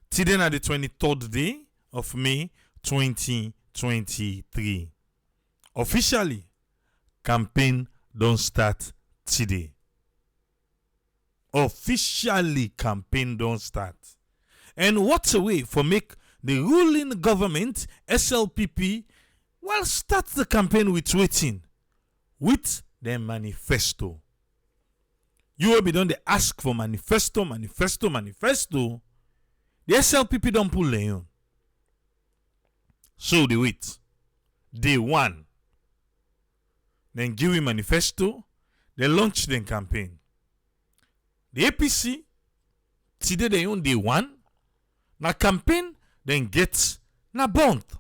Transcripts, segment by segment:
Today na the 23rd day of May 2023. Officially, campaign don't start today. Officially, campaign don't start. And what's a way for make the ruling government, SLPP, start the campaign with waiting, with their manifesto. You will be done, they ask for manifesto. The SLPP don't pull Leone. So they wait. Day one. Then give him manifesto. They launch their campaign. The APC, today they own day one. Na campaign, then get na Bonthe.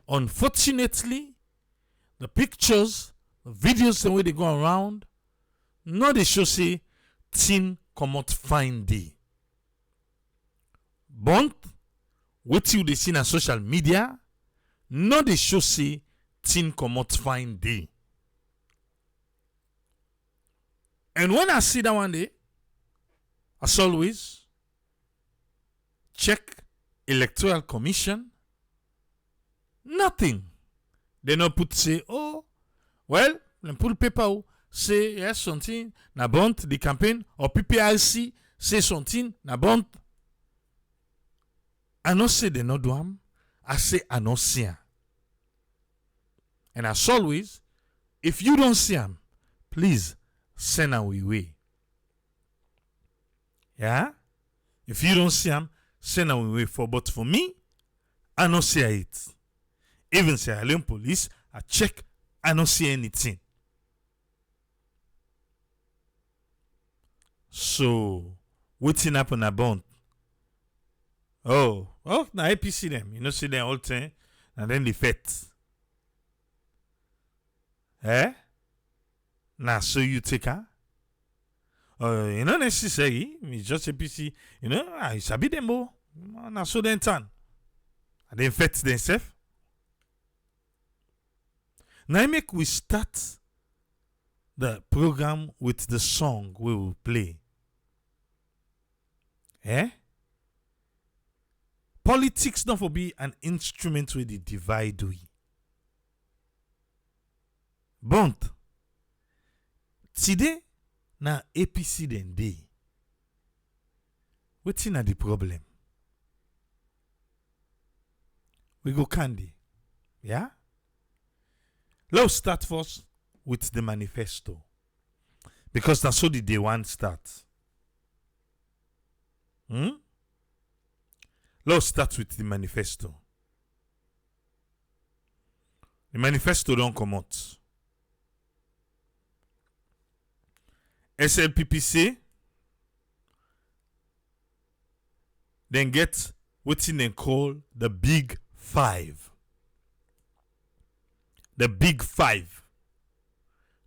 Unfortunately, the pictures, the videos, the way they go around, no they show say thing come out fine day. Bonthe, what you they see on social media, no they show say thing come out fine day. And when I see that one day, as always, check Electoral Commission. Nothing. They not put say, oh, well, then pull paper say yes something na Bonthe the campaign, or PPRC say something na Bonthe. I not say they not do am. I say I not see am. And as always, if you don't see am, please send away. Yeah? If you don't see am, send away for. But for me, I not see it. Even say Leone police, I check, I don't see anything. So, what's happen na Bonthe? Oh, na APC them. You know, see them all time, and then the fete. Now, so you take her? You know, necessary. It's just APC. You know, I sabi them all. Now, so then turn. And then fete themselves. Now, make we start the program with the song we will play. Politics don't for be an instrument with the divide we. Bonthe. Today, na APC den day. What's in the problem? We go candy. Yeah? Let's start first with the manifesto. Because that's how the day one starts. Let's start with the manifesto. The manifesto don't come out. SLPP say, then get what they call the Big Five. The Big Five.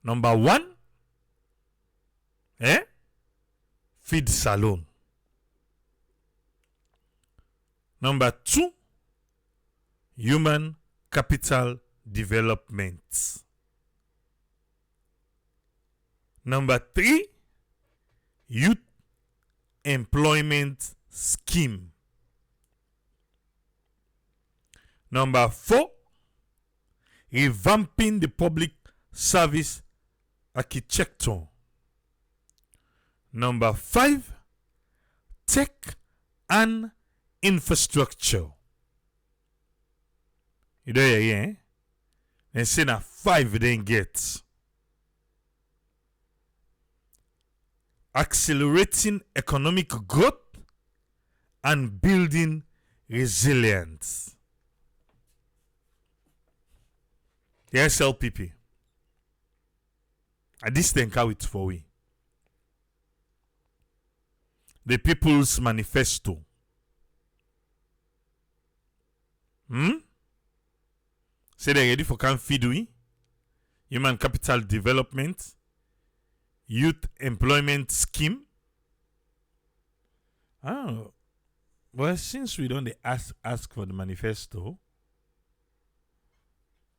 Number one, feed salon. Number two, human capital development. Number three, youth employment scheme. Number four, revamping the public service architecture. Number five, tech and infrastructure. You know, yeah? And say na 5 then get. Accelerating economic growth and building resilience. The SLPP. And this thing how it's for we. The People's Manifesto. Say they're ready for can feed we. Human capital development. Youth employment scheme. Oh. Well, since we don't ask for the manifesto,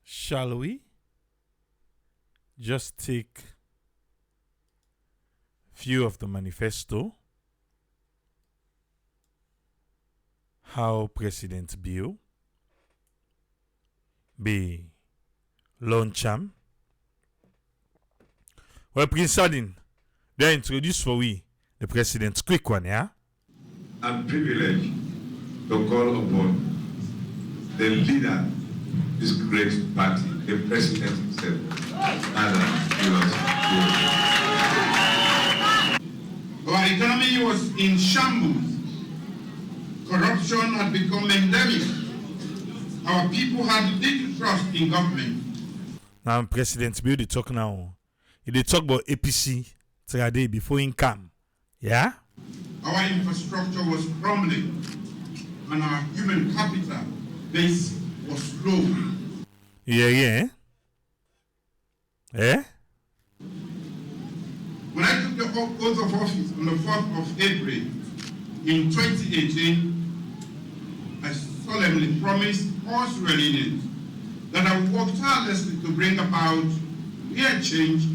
shall we just take few of the manifesto how President Bio be launch am. Well, Prince Sardin, they introduce for we the president. Quick one, yeah? I'm privileged to call upon the leader of this great party, the president himself, Our economy was in shambles. Corruption had become endemic. Our people had little trust in government. Now, President Bio, they talk now. They talk about APC today before he come. Yeah? Our infrastructure was crumbling, and our human capital base was low. Yeah. Eh? When I took the oath of office on the 4th of April in 2018, I solemnly promised all Sierra that I would work tirelessly to bring about real change.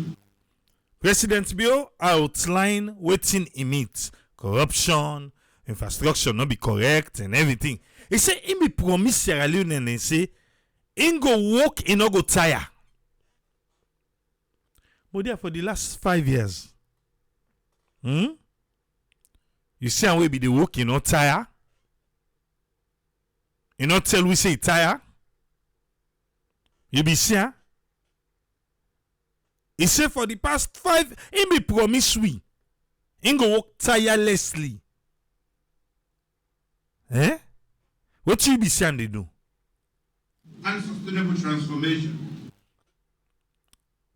President Bio outline waiting in it. Corruption, infrastructure not be correct and everything. He say he me promise Sierra Leone and he say he go work, he no go tire. But there for the last 5 years, you see how we be the work, you not tire? You not tell we say tire? You be see, huh? He say for the past 5, he me promise we. He go work tirelessly. Eh? What you be saying they do? Unsustainable transformation.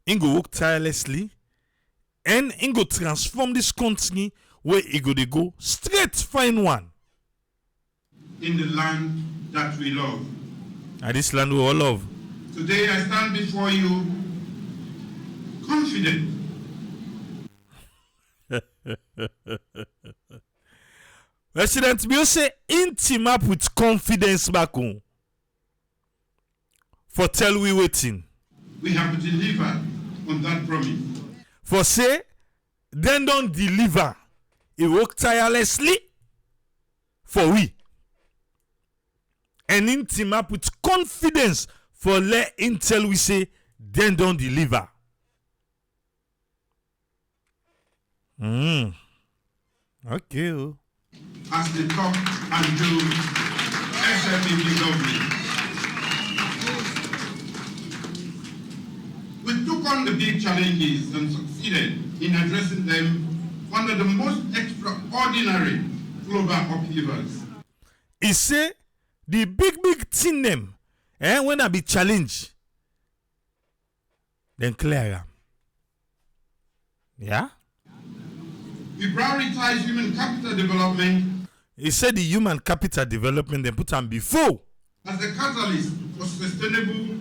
He go work tirelessly and he go transform this country where he go they go straight find one. In the land that we love. And this land we all love. Today I stand before you confident. President Bio say intimate with confidence back home. For tell we waiting. We have delivered on that promise. For say, then don't deliver. He work tirelessly for we. And intimate with confidence for let intel we say, then don't deliver. Okay. As they talk and do SLPP government. We took on the big challenges and succeeded in addressing them under the most extraordinary global upheavals. He say the big thing them, when I be challenged, then clear am. Yeah? We prioritize human capital development. He said the human capital development they put on before. As a catalyst for sustainable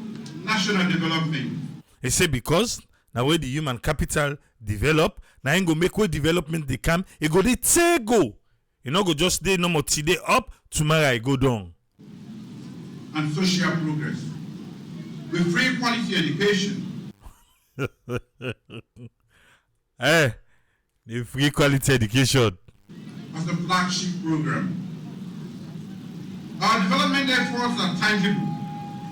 national development. He said because now where the human capital develop, now ain't go make way development they come, it go they take go. You know go just day no more today up, tomorrow I go down. And social progress. With free quality education. The free quality education. As a flagship program. Our development efforts are tangible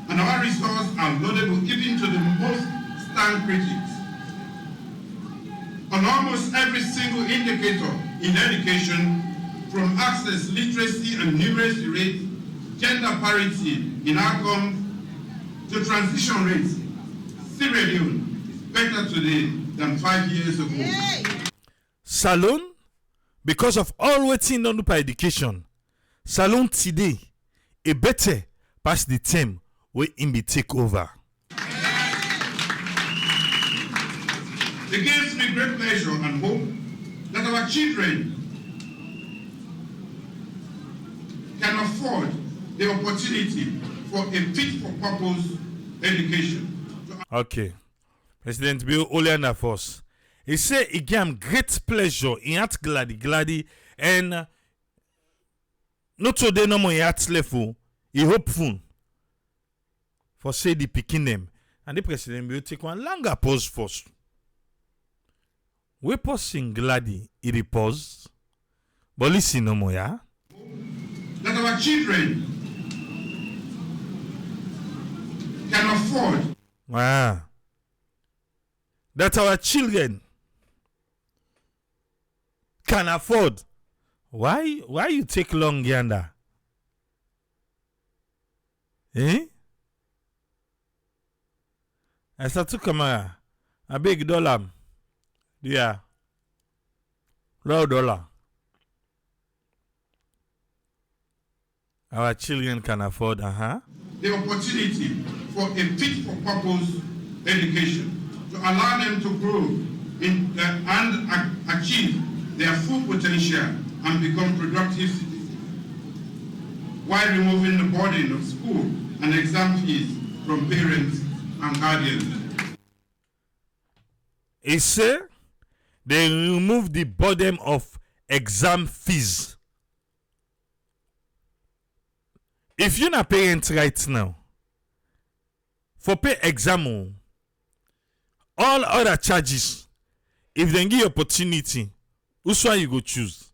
and our resources are laudable even to the most stern critics. On almost every single indicator in education, from access, literacy, and numeracy rates, gender parity in outcomes, to transition rates, Sierra Leone is better today than 5 years ago. Yay! Salon, because of all waiting on by education, Salon today a better past the term where in be take over. It gives me great pleasure and hope that our children can afford the opportunity for a fit-for-purpose education. Okay. President Bio Oleana Force. He said he gave him great pleasure in at glady and not today no more at level. He hopeful for say the picking them. And the president will take one longer pause first. We pausing glady, he pause. But listen no more, yeah? That our our children can afford. That our children can afford. Why you take long yonder? I start to come a big dollar. Yeah. Low dollar. Our children can afford, the opportunity for a fit-for-purpose education to allow them to grow and achieve their full potential and become productive citizens, while removing the burden of school and exam fees from parents and guardians. He said they remove the burden of exam fees. If you're not parent right now, for pay exam, all other charges, if they give you opportunity, which one you go choose?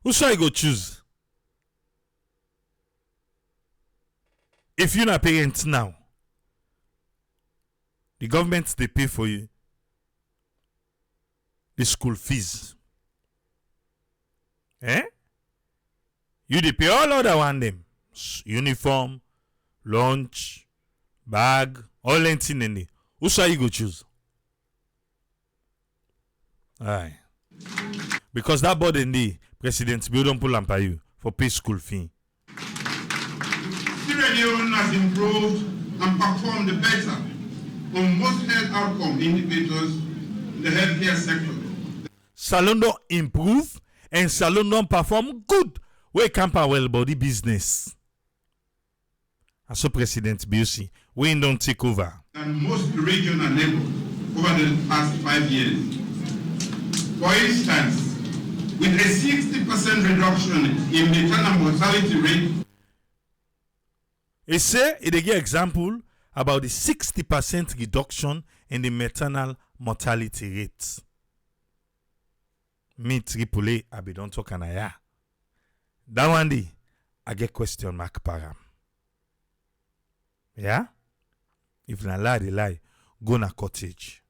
Which one you go choose? If you're not parent now, the government they pay for you the school fees. You they pay all other one them. Uniform, lunch, bag, all anything in there. Who shall you go choose? Aye. Because that board in the president bill don't pull on by you for pay school fee. Leone has improved and performed better on most health outcome indicators in the healthcare sector. Salon don't improve and Salon don't perform good. We can't well body business. And so President BUC, we don't take over. And most regional neighbors over the past 5 years. For instance, with a 60% reduction in maternal mortality rate. He say it give example about the 60% reduction in the maternal mortality rate. Me triple I be don't talk anaya. That one day, I get question mark param. Yeah? If na lie, they lie, go na cottage.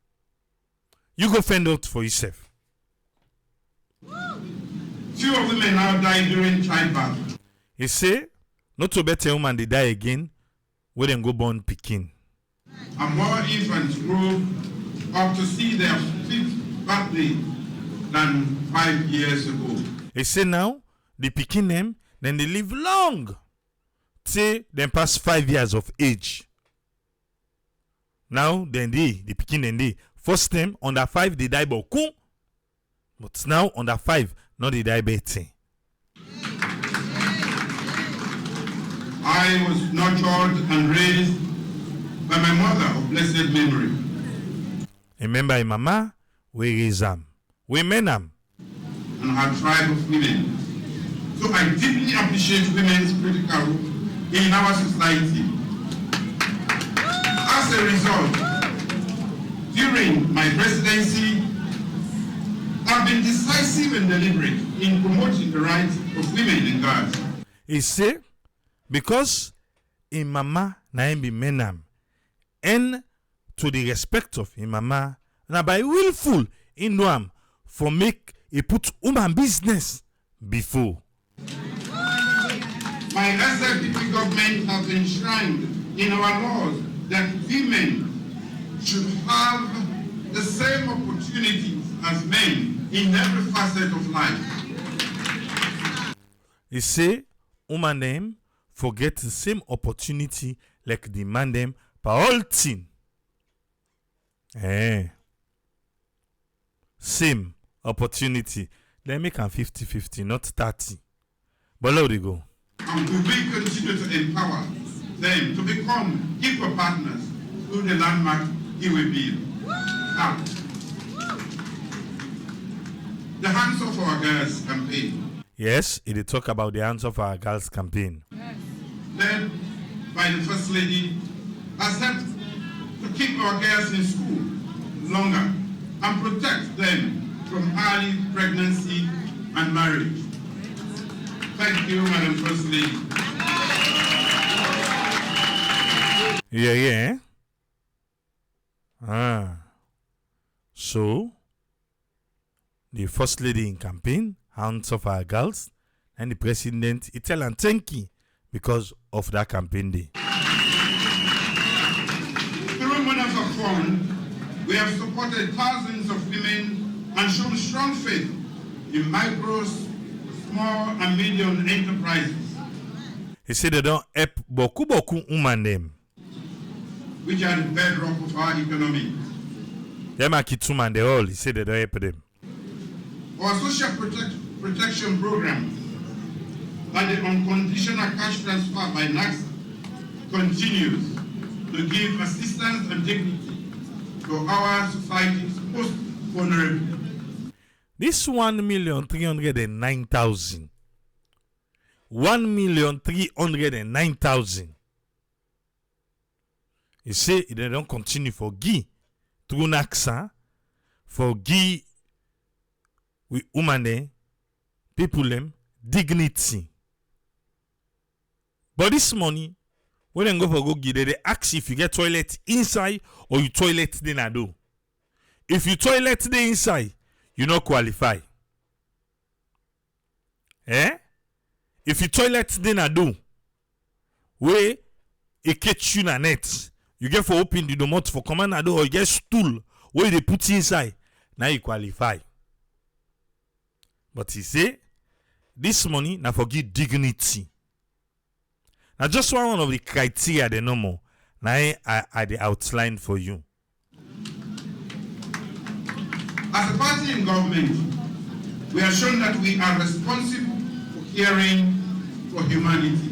You go find out for yourself. Fewer women now die during childbirth. He say, not to better woman they die again, when them go born pikin. And more infants grow up to see their 5th birthday than 5 years ago. He say now, the pikin them, then they live long. Say, them pass 5 years of age. Now, then the pikin then they, first time, under 5, they die boku. But now, under 5, not they die better. I was nurtured and raised by my mother of blessed memory. Remember, my mama, we raise them. We men them. And her tribe of women. So I deeply appreciate women's critical role in our society. As a result, during my presidency, I've been decisive and deliberate in promoting the rights of women and girls. He say, because in mama na him be menam, and to the respect of him mama, na by willful in am for make he put woman business before. My SLPP government has enshrined in our laws that women should have the same opportunities as men in every facet of life. He say, woman them forget the same opportunity like the man them for all thing. Same opportunity. They make them 50-50, not 30. But let they go. And we will continue to empower them to become equal partners through the landmark Iwe Bill. Now, the Hands of Our Girls campaign. Yes, it talk about the Hands of Our Girls campaign. Led by the First Lady, has helped to keep our girls in school longer and protect them from early pregnancy and marriage. Thank you, Madam First Lady. Yeah. So, the First Lady in campaign, hands of our girls, and the President, he tell and thank you because of that campaign day. Through Manifesto Fund, we have supported thousands of women and shown strong faith in micro, small, and medium enterprises. He said they don't help beaucoup women them. Which are the bedrock of our economy. Them are kids women, they all, he said they don't help them. Our social protection program and the unconditional cash transfer by NACS continues to give assistance and dignity to our society's most vulnerable. This 1,309,000. 1,309,000. He say they don't continue for give through NACS, for give with women, people them dignity. But this money, when they go for go give, they ask if you get toilet inside or you toilet then I do. If you toilet the inside, you not qualify. If you toilet then I do, where a catch you na net, you get for open the domot for command I do, or you get stool where they put inside, now you qualify. But he say, this money now forgive dignity. Now just one of the criteria the normal. Now I the outline for you. As a party in government, we are shown that we are responsible for caring for humanity.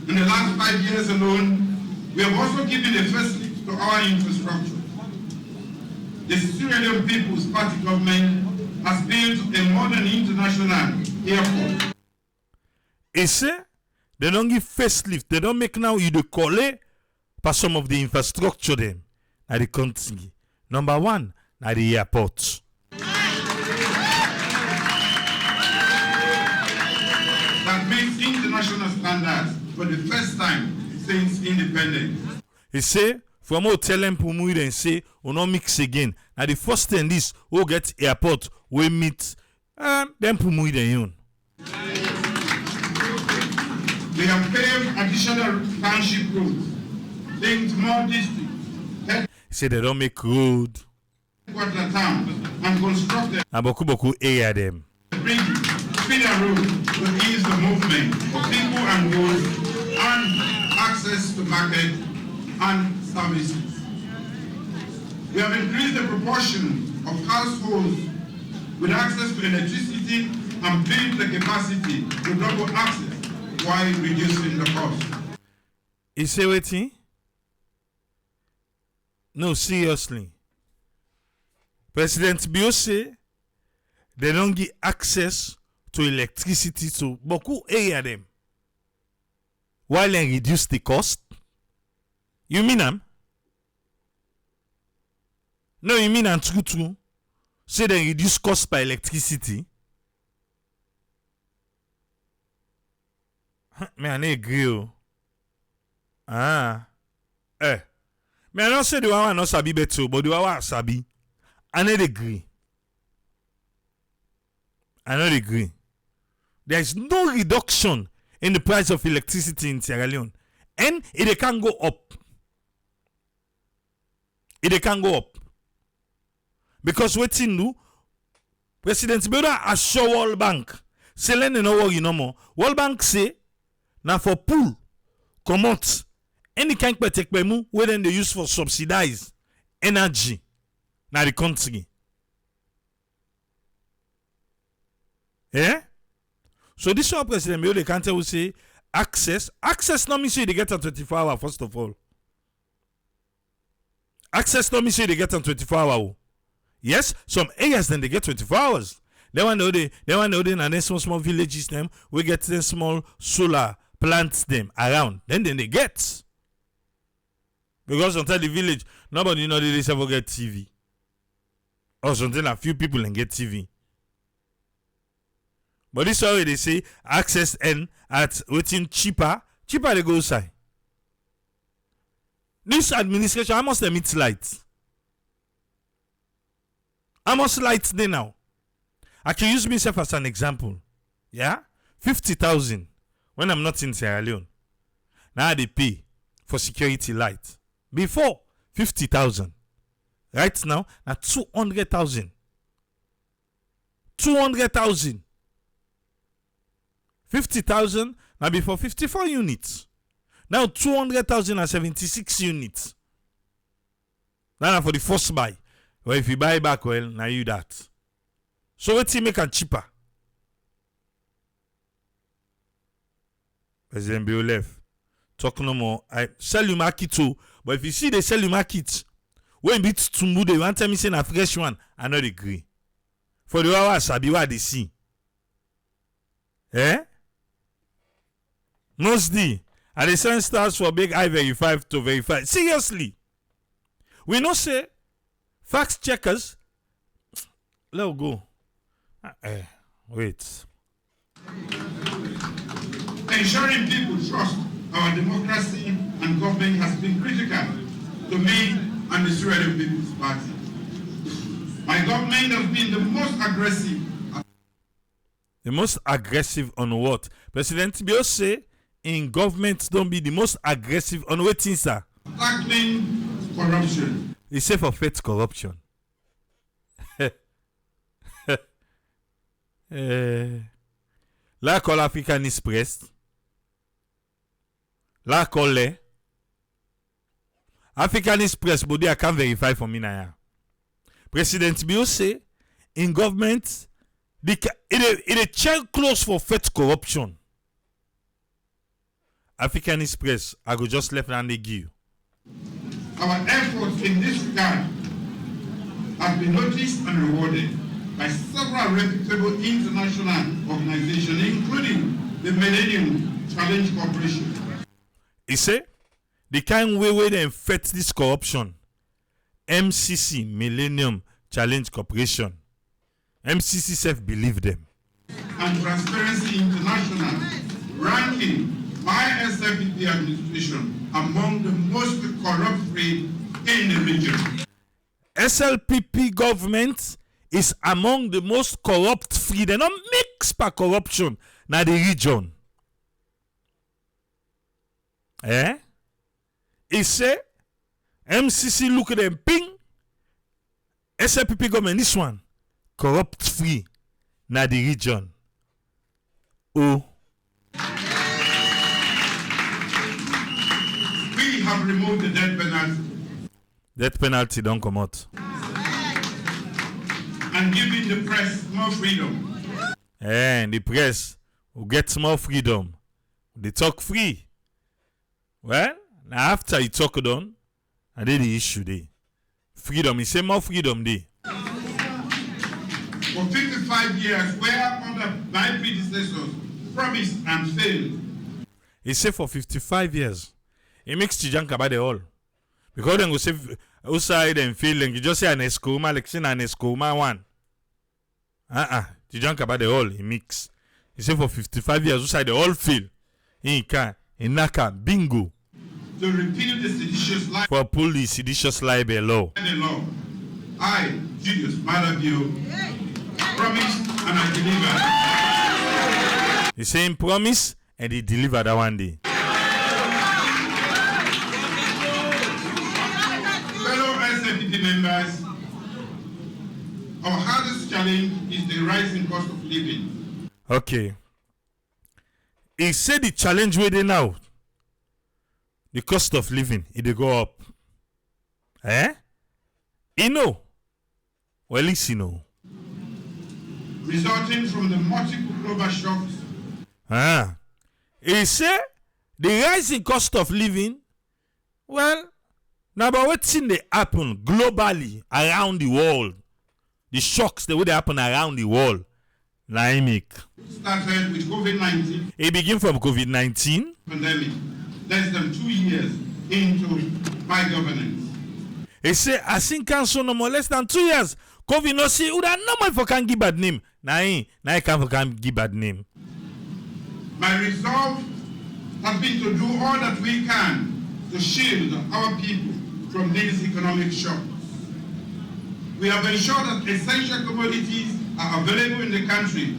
In the last 5 years alone, we have also given a first lift to our infrastructure. The Sierra Leone People's Party government has built a modern international airport. He say they don't give facelift. They don't make now you the call for some of the infrastructure them at the country. Number one, at the airport. That means international standards for the first time since independence. He say from hotel and Pumu and say we not mix again. Now the first thing this we get airport we meet them Pumu then you. We have paved additional township roads, linked more districts. He say they don't make road. Quarter town and constructed Na boku area them. bridges, feeder roads to ease the movement of people and goods and access to market and services. We have increased the proportion of households with access to electricity and built the capacity to double access while reducing the cost. He say waiting? No, seriously. President Bio say they don't give access to electricity to beaucoup area them. While they reduce the cost. You mean am? No, you mean am true. Say they reduce cost by electricity. Me I agree. Me I don't say the one not sabi better, but the one sabi. I don't agree. There is no reduction in the price of electricity in Sierra Leone. And it can go up. Because waiting do, President Beda assure World Bank. Say let no worry no more. World Bank say, now for pool, come out. Any kind of take by mu, where then they use for subsidize energy. Now the country. So this one President Bio, the country will say access not mean say they get on 24 hours, first of all. Access not mean say they get on 24 hours. Yes, some areas then they get 24 hours. They want to know and then small villages them we get them small solar plants them around. Then they get. Because sometimes the village, nobody know they ever get TV. or something, a few people and get TV. But this already they say access and at waiting cheaper they go outside. This administration, I must emit light. I must light there now. I can use myself as an example. Yeah? 50,000 when I'm not in Sierra Leone. Now they pay for security light. Before 50,000. Right now, 200,000. 200,000. 50,000 now before 54 units. Now 200,000 and 76 units. Now for the first buy. Well, if you buy back, well, now you that. So what's make it cheaper? President Bill left. Talk no more. I sell you market too. But if you see they sell you market, when it's tumbu, they want me saying a fresh one, I not agree. For the hours, I be what they see. Eh? Mostly. And the send stars for big I-verify to verify. Seriously. We know say fact checkers. Let's go. Wait. Ensuring people trust our democracy and government has been critical to me and the Sierra Leone People's Party. My government has been the most aggressive. The most aggressive on what? President Bio say in government don't be the most aggressive on what things, sir? Tackling corruption. He say for faith corruption. La call Africanist press. La call le. Africanist press body I can verify for me now. President Bio say in government it check close for faith corruption. Africanist press, I go just left hand they give. Our efforts in this regard have been noticed and rewarded by several reputable international organizations, including the Millennium Challenge Corporation. He say, the kind way they fight this corruption, MCC, Millennium Challenge Corporation, MCC self believe them. And Transparency International ranking my SLPP administration among the most corrupt free in the region. SLPP government is among the most corrupt free. They not mix by corruption na the region. Eh? He say MCC look at them ping. SLPP government this one corrupt free na the region. Oh. We have removed the death penalty. Death penalty don't come out. And giving the press more freedom. And the press will get more freedom. They talk free. Well, now after you talk done, and then the issue there. Freedom, he say more freedom there. For 55 years, where other my predecessors promised and failed. He say for 55 years. He makes Chijanka by the all. Because then go say outside and fail and you just say an escoma, like saying an escoma one. Chijanka by the all, he mix. He say for 55 years outside the all fail. He can, he naka, bingo. To repeal the seditious libel. For pull the seditious libel law. The law. I, Julius Malabio, promised and I delivered. He saying promise and he delivered that one day. Fellow SLPP members, our hardest challenge is the rising cost of living. Okay. He said the challenge where they now. The cost of living, it dey go up. Eh? You know. Well, at least you know. Resulting from the multiple global shocks. He say the rising cost of living, well, now about what's in the happen globally around the world. The shocks the way they happen around the world. Naimic. Started with COVID-19. It begin from COVID-19. Pandemic. Less than 2 years into my governance. He say, I think council no more less than 2 years. COVID no see, would normal for can give bad name. Now he can give bad name. My resolve has been to do all that we can to shield our people from these economic shocks. We have ensured that essential commodities are available in the country.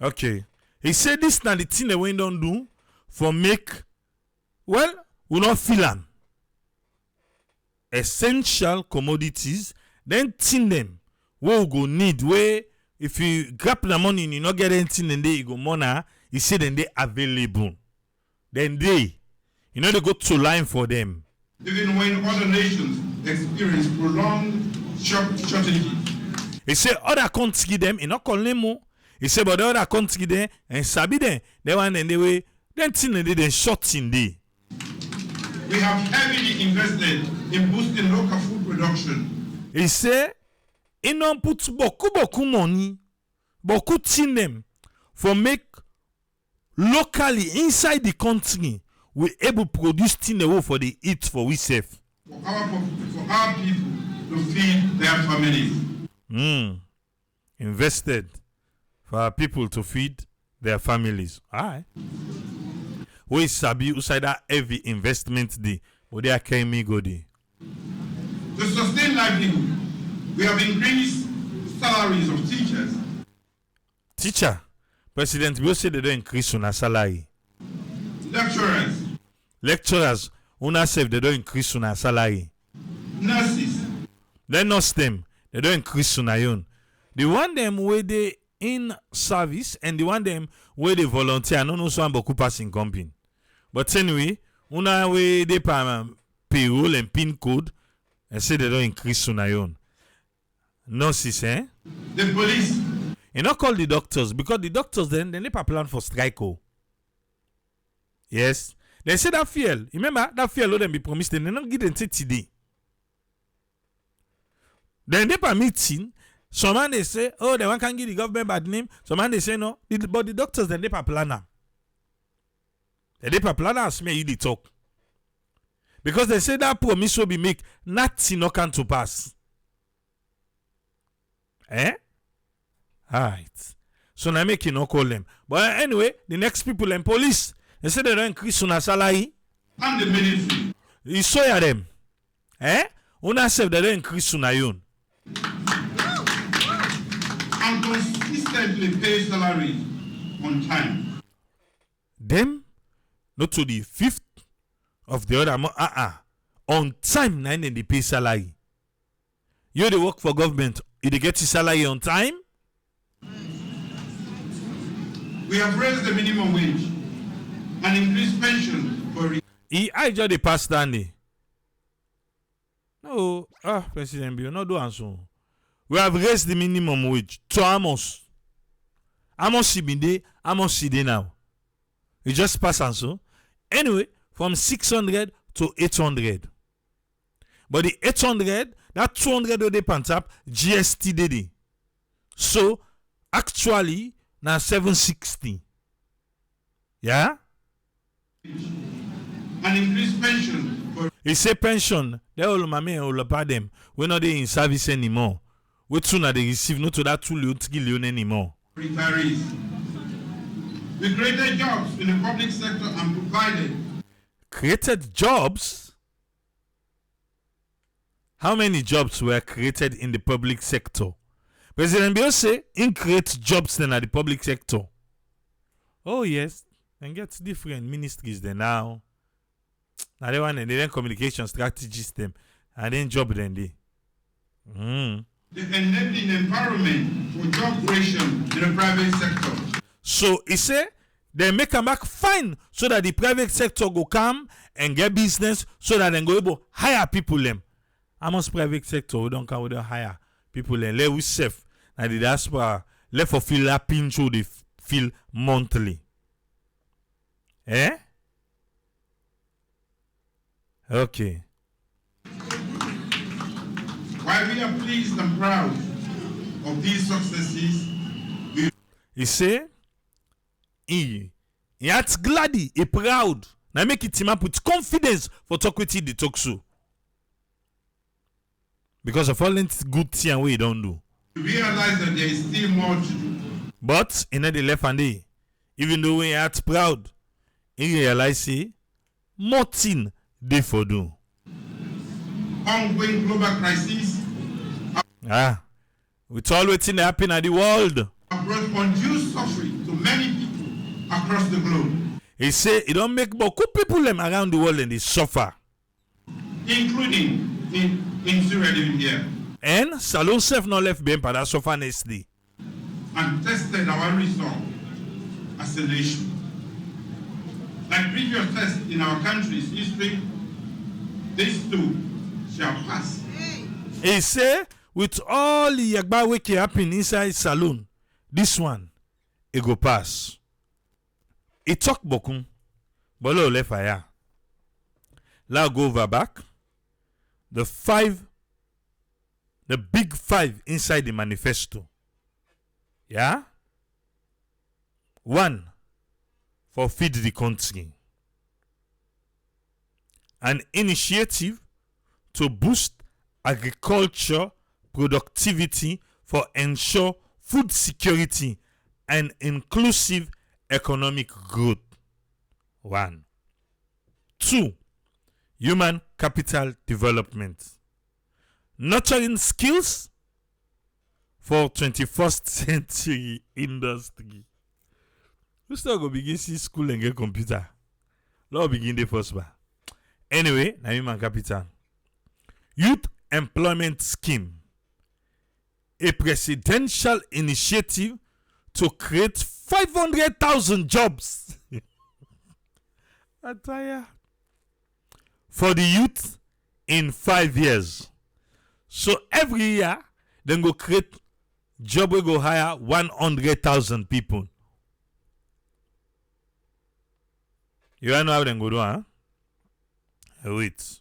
Okay. He said this now the thing that we don't do for make, well, we not feel them. Essential commodities, then tin them. Where we go need, where if you grab the money and you not get anything, then they go money, he said then they available. Then they go to line for them. Even when other nations experience prolonged shortages. He said other countries them, he not call them more. He said but the other countries them and sabi them, they want and they way, then thing they short in day. We have heavily invested in boosting local food production. He said he non put beaucoup money, beaucoup tin them for make locally inside the country we able produce thing for the eat for we safe. For our people to feed their families. Invested for our people to feed their families. Alright. We sabi usai that heavy investment day, but they are carrying go day. To sustain livelihood, we have increased salaries of teachers. Teacher, President Bill said they don't increase on salary. Lecturers, una say they don't increase on salary. Nurses. They nurse them, they don't increase on own. The one them where they in service and the one them where they volunteer, no so beaucoup passing company. But anyway, una way they payroll and pin code and say they don't increase on own. Nurses, eh? The police. You not call the doctors because the doctors then they plan for strike. Oh. Yes. They say that fuel. Remember that fuel will them be promised and they not give them today. Then they per meeting. Some man they say, oh, they want can give the government bad name. Some man they say no. But the doctors then they per planner. They per planner as me you the talk. Because they say that promise will be make nothing no can to pass. Eh? Alright. So now make you no call them. But anyway, the next people and police, they say they don't increase on salary. And the military. You saw them. Eh? Una say they don't increase on own. And consistently pay salary on time. Them, not to the 5th of the other month. On time, then they pay salary. You they work for government, you they get your salary on time? We have raised the minimum wage and increased pension for I just the past Sunday. No, President Bill, no do answer. We have raised the minimum wage to Amos. Amos Sibinde, Amos Side now. We just pass answer. Anyway, from 600 to 800. But the 800, that 200 they pant up, GST did. So, actually, now 760. Yeah? and increased pension for He say pension, they all mame all pay them. We not they in service anymore. We soon they receive not to that 2 Leone anymore. retirees. We created jobs in the public sector and provided Created jobs? How many jobs were created in the public sector? President Bill say in create jobs then at the public sector. Oh yes, and get different ministries there now. Now they want and then communication strategies them and then job then they. the enabling environment for job creation in the private sector. So he say they make a back fine so that the private sector go come and get business so that they go able hire people them. Amongst private sector we don't come with hire people them. Let we safe and the diaspora let for feel that pinch they feel monthly. Eh? Okay. While we are pleased and proud of these successes, He say he at glad he proud. Now make it him up with confidence for talk with the talk show. Because of all the good thing we don't do. realize that there is still more to do. But in the left hand, even though we are proud, he realize say more thing they for do. Ongoing global crises with all waiting happen at the world. have brought undue suffering to many people across the globe, He say it don't make beaucoup people them around the world and they suffer. including in Syria living here, And Salon self not left behind that suffer next day. and tested our resolve as a nation. Like previous tests in our country's history, this too shall pass. He say with all the yagba wey can happen inside Salon, this one it go pass. He talk beaucoup, but lo left fire. Now go over back. The big five inside the manifesto. Yeah? 1. For feed the country. An initiative to boost agriculture productivity for ensure food security and inclusive economic growth. 1. 2. Human capital development. Nurturing skills for 21st century industry. We still go begin see school and get computer. Let's begin the first one. Anyway, na human capital. Youth Employment Scheme. A presidential initiative to create 500,000 jobs. Attire. For the youth in 5 years. So every year, then go create job we go hire 100,000 people. You know how they go do, huh? Wait.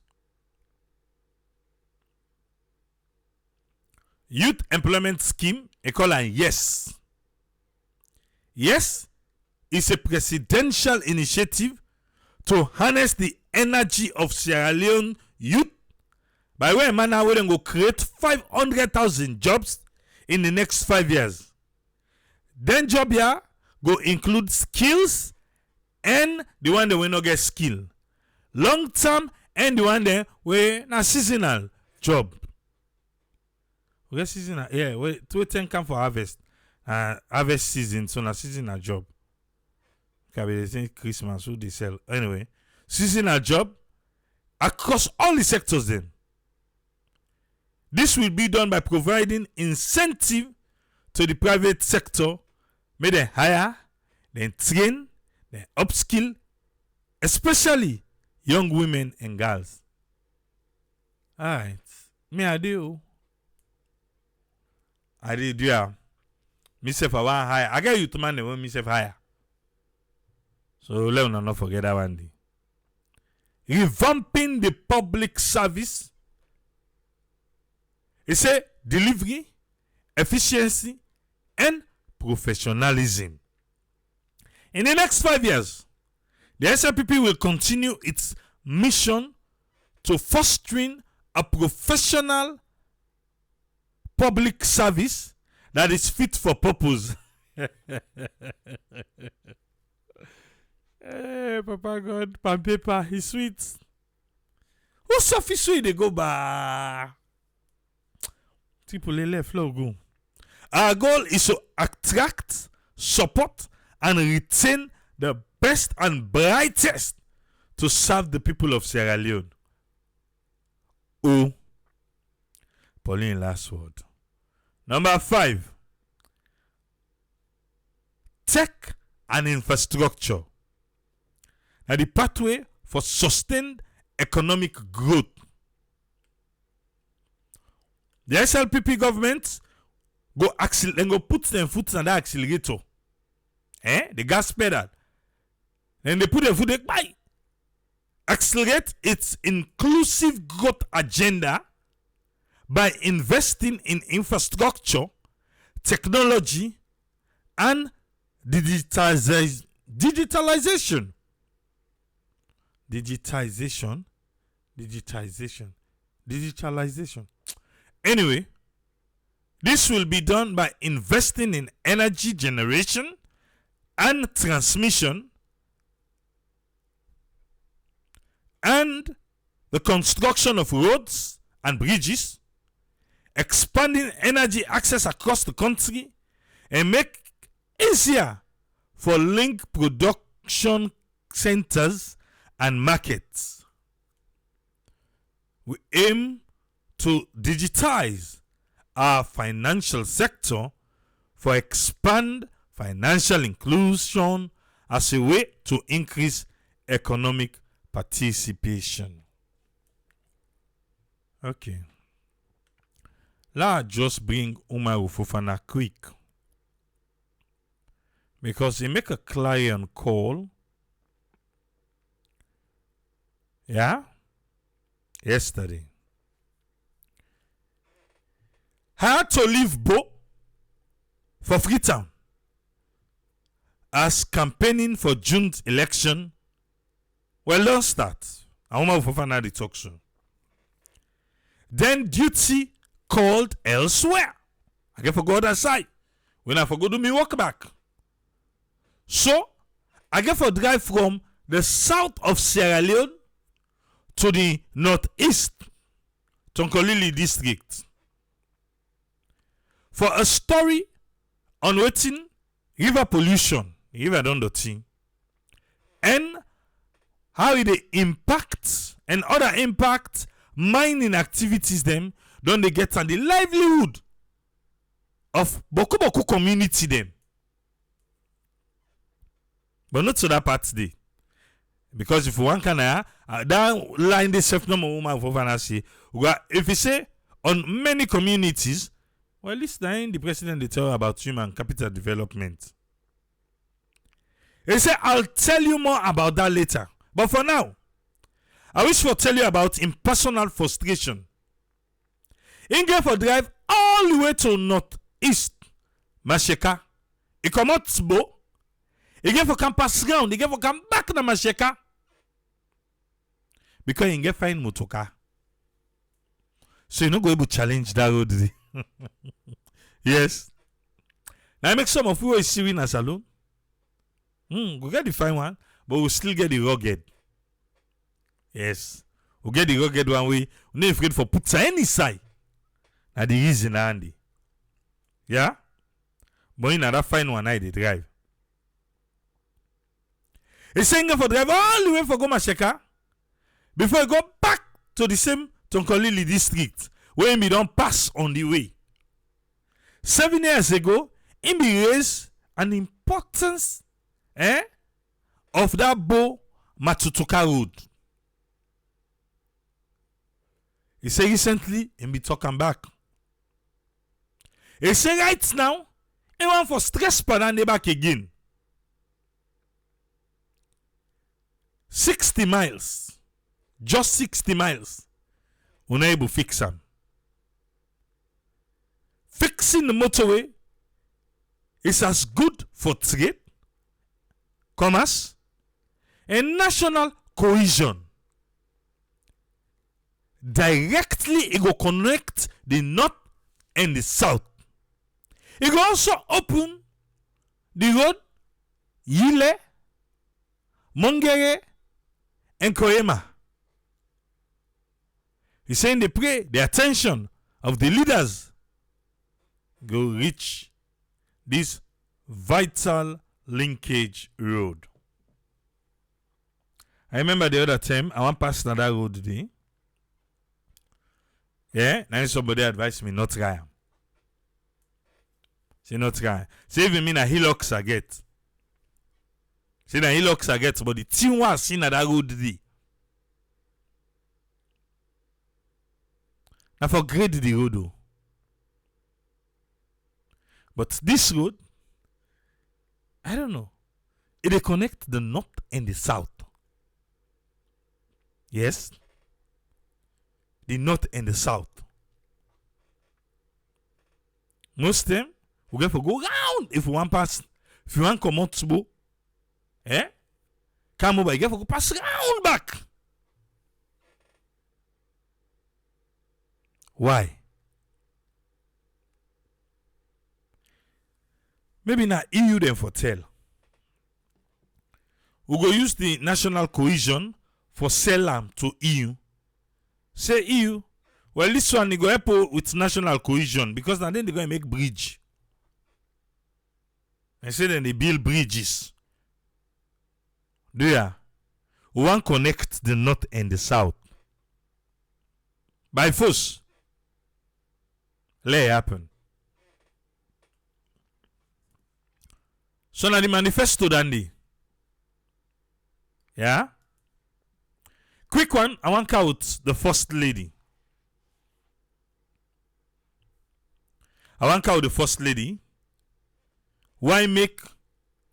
Youth Employment Scheme, they call it YES. YES is a presidential initiative to harness the energy of Sierra Leone youth by way manner where they go create 500,000 jobs in the next 5 years. Then job here go include skills and the one that will not get skill. Long term and the one that we na seasonal job. We get seasonal, yeah, we 210 come for harvest. Harvest season, so na seasonal job. Okay, they say Christmas, who they sell. Anyway, seasonal job across all the sectors then. This will be done by providing incentive to the private sector, may they hire, then train, then upskill, especially young women and girls. Alright. Me I do. I did yeah. Myself I want hire. I get you to man when myself hire. So let me not forget that one day. Revamping the public service. It say delivery, efficiency, and professionalism. In the next 5 years, the SLPP will continue its mission to fostering a professional public service that is fit for purpose. Hey, Papa God, pan paper, he's sweet. Who's office way they go by? People left, let go. Our goal is to attract, support, and retain the best and brightest to serve the people of Sierra Leone. Oh, Pauline, last word. Number 5. Tech and infrastructure. Now the pathway for sustained economic growth. The SLPP government go put them foot on the accelerator. The gas pedal. Then they put their foot by. Accelerate its inclusive growth agenda by investing in infrastructure, technology, and digitalization. Digitalization. Anyway, This will be done by investing in energy generation and transmission and the construction of roads and bridges, expanding energy access across the country, and make easier for link production centers and markets. We aim to digitize our financial sector for expand financial inclusion as a way to increase economic participation. Okay. Let's just bring Umaru Fofana quick, because he make a client call, yesterday. Had to leave Bo for Freetown as campaigning for June's election. Well, don't start. I want to Fofana the talk show. Then duty called elsewhere. I get for go other side. When I forgo do me walk back. So I get for drive from the south of Sierra Leone to the northeast, Tonkolili district, for a story on waiting river pollution, river don dirty, and how it impacts and other impact mining activities them don they get on the livelihood of Boku Boku community them. But not to that part today. Because if one can that line the self number woman for fantasy, if you say on many communities, well, at least then the president they tell about human capital development. He say I'll tell you more about that later. But for now, I wish to tell you about impersonal frustration. In get for drive all the way to northeast Masheka. He come out Bo. He get for campus round. He get for come back to Masheka. Because he get find motoka. So you not go able to challenge that road. Yes. Now I make some of you is in a salon. We get the fine one, but we still get the rugged. Yes. We get the rugged one way. We not afraid for put any side. Now the reason handy. Yeah? But in that fine one I did drive. He's saying for drive all the way for Gomasheka before I go back to the same Tonkolili district where he don't pass on the way. 7 years ago, he raised an importance of that Bo Matutuka road. He said recently, he be talking back. He said right now, he want for stress panande back again. 60 miles. Just 60 miles. Unable to fix them. Fixing the motorway is as good for trade, commerce, and national cohesion. Directly, it will connect the north and the south. It will also open the road Yile, Mongere, and Koyema. He's saying they pray the attention of the leaders go reach this vital linkage road. I remember the other time I went past that road today. Yeah, now somebody advised me not try. Say not try. Say even mean a hillocks I get. Say na hillocks I get, but the thing was seen that road today. Now forget the road though. But this road, I don't know. It connect the north and the south. Yes. The north and the south. Most time, we get to go round if we want pass. If you want come out to Bo, come over, you get to go pass round back. Why? maybe na EU them for tell. We go use the national cohesion for sell am to EU. Say EU, well, this one they go help with national cohesion because now then they go and make bridge. And say then they build bridges. Do ya? We want connect the north and the south. By force. Let it happen. So now the manifesto dandy. Yeah? Quick one, I want out the first lady. I want out the first lady. Why make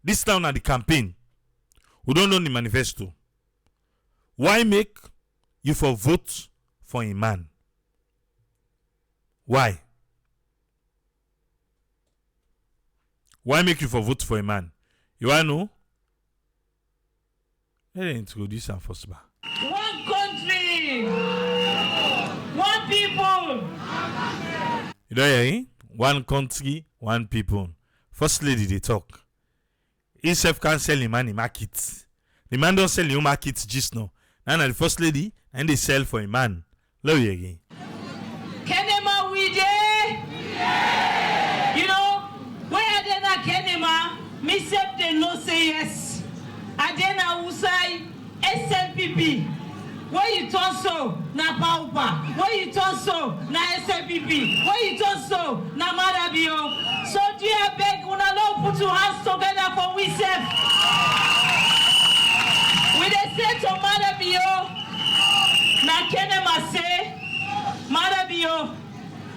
this town at the campaign? We don't know the manifesto. Why make you for vote for a man? Why? Why make you for vote for a man? You want to know? Let me introduce her first. One country, one people. You don't hear me? One country, one people. First lady they talk. He self can sell him man in market. The man don't sell him market just now. Now the first lady and they sell for a man. Love you again. Kenema we dey. You know, where they na Kenema, me self they no say yes. Adena Usai, SLPP. Where you turn so, na Paupa. Where you turn so, na SLPP. Where you turn so, na Madabio. So do you beg, una no put your hands together for we self. We dey say to Madabio, na Kenema say, Madabio,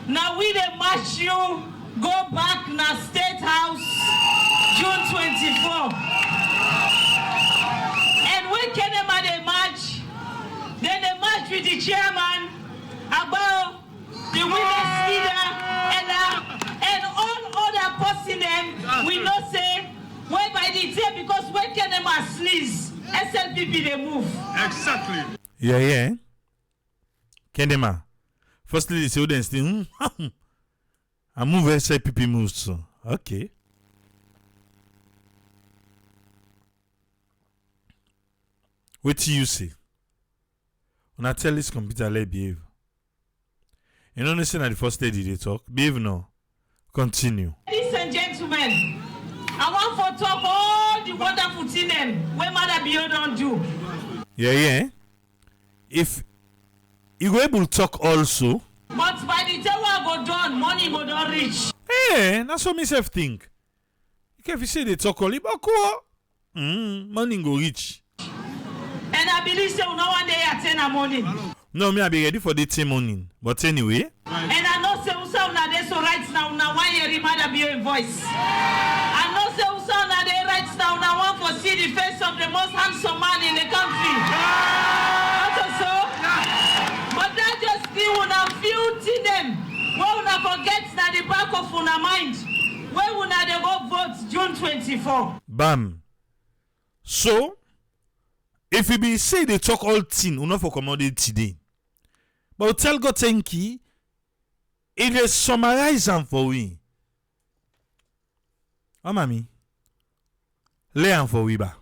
na we dey march you, go back na State House, June 24. And when Kenema they march, then they march with the chairman, about the women's leader, and all other person we know say, where by the day, because when Kenema sneeze, SLPP they move. Exactly. Yeah. Kenema. Firstly, they say, then I move SLPP moves. So. Okay. What do you say? When I tell this computer, let behave. You know, listen at the first lady they talk. Behave now. Continue. Ladies and gentlemen, I want to talk all the wonderful things where Mother Bio don't do. Yeah. If you go able to talk also. But by the time I go done, money go don't reach. Hey, that's what myself think. If you say they talk all about money go reach. And I believe so no one day at 10 morning. No, me I be ready for the team morning. But anyway. And I know say Usa una dey so right now una one hear Mother Bio voice. I know say Usa una dey right now una want to see the face of the most handsome man in the country. So, but that just give una few to them. Where una forget that the back of una mind. Where una dey go vote June 24. Bam. So, if we be say they talk all thing, we not for commodity today. But tell God thank you. It is summarize them for we. Oh, mommy. Lay them for we ba.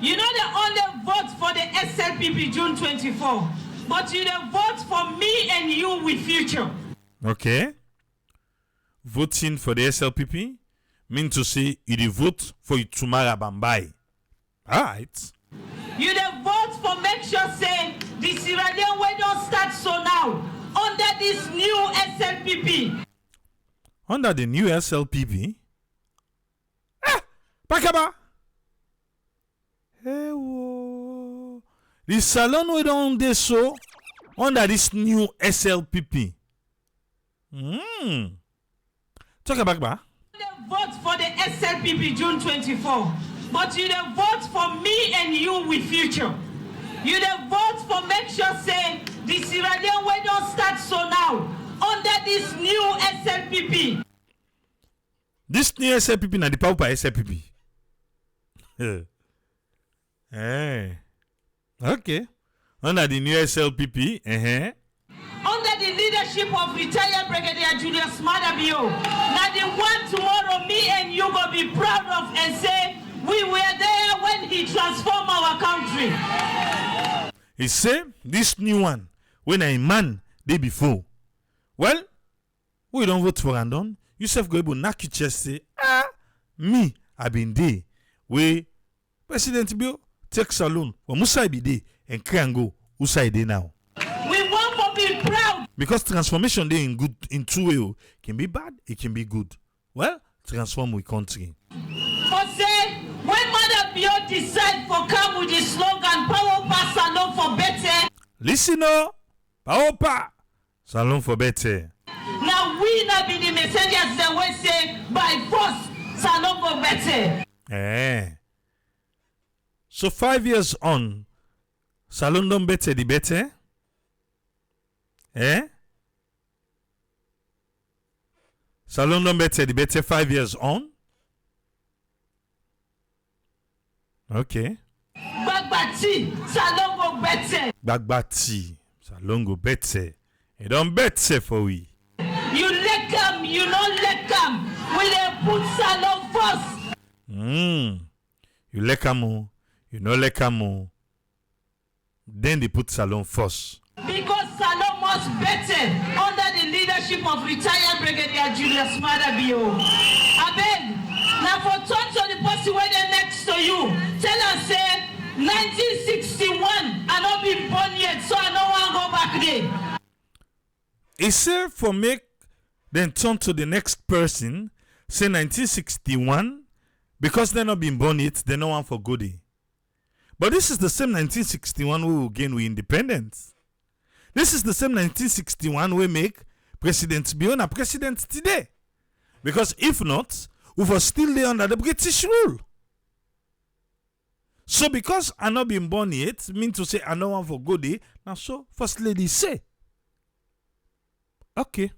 You know they only vote for the SLPP June 24. But you dey vote for me and you with future. Okay. Voting for the SLPP mean to say you dey vote for Itumara Bambai. Alright. You dey vote for make sure say the Sierra Leone way don't start so now under this new SLPP. Under the new SLPP? Pakaba! Hey, whoa. The salon we don't dey so under this new SLPP. Talk about ba. You dey vote for the SLPP June 24. But you dey vote for me and you with future. You dey vote for make sure say the Sierra Leone way don't start so now under this new SLPP. This new SLPP na the power SLPP. Hey. Okay. Under the new SLPP, Under the leadership of retired Brigadier Julius Madabio, now the one you go be proud of and say, we were there when he transformed our country. He say, this new one, when a man day before. Well, we don't vote for Andon. Yourself go able knock your chest say, me, I been there. We President Bio take saloon for Musa be there and Krango Usai day now. We want to be proud. Because transformation day in two ways. Can be bad, it can be good. Well, transform we country. For say, when Mother Bio decide for come with the slogan, power pass salon for better. Listen up, power pass salon for better. Now we not be the messengers that will say by force salon for better. So 5 years on, salon don't better the better. Salon don't better the better 5 years on. Okay. Bagbati, salon go better. Bagbati, salon go better. It don't better for we. You let them, you don't let them. We dey put salon first. You let them, you no let them. Then they put salon first. Because salon must better under the leadership of retired Brigadier Julius Madabio. Abeg, now for turn to the person where they next to you. Tell us say 1961, I not been born yet, so I don't want to go back there. He said for make then turn to the next person, say 1961, because they're not been born yet, they no want for goodie. But this is the same 1961 we will gain with independence. This is the same 1961 we make President Biona president today. Because if not, we will still be under the British rule. So because I not been born yet, mean to say I no want for goodie. Now so First Lady say. Okay.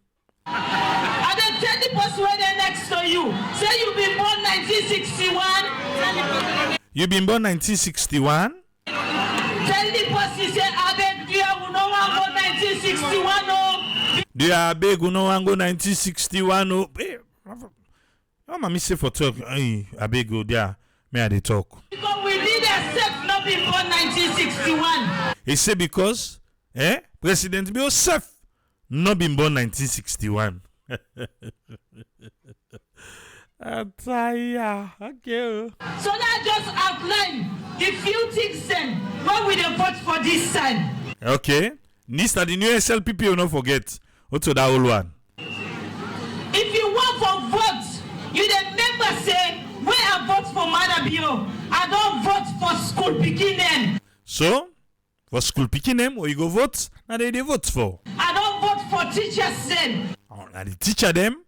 I don't tell the person where they next to you. Say you been born 1961. You been born 1961? Tell the person say I beg you no one go 1961 no. Do you beg you no one go 1961 no? How mama say for talk? I beg you there. Me I dey talk. Because we need a self not been born 1961. He say because President Bill self not been born 1961. Okay. So that just outline the few things then when we dey vote for this time. Okay. This the new SLPP you not forget. What's that old one? If you want for vote, you the member say when I vote for Madabio, I don't vote for school beginning. So for school picking them, or you go vote, now they vote for. I don't vote for teachers then. Oh, now the teacher them.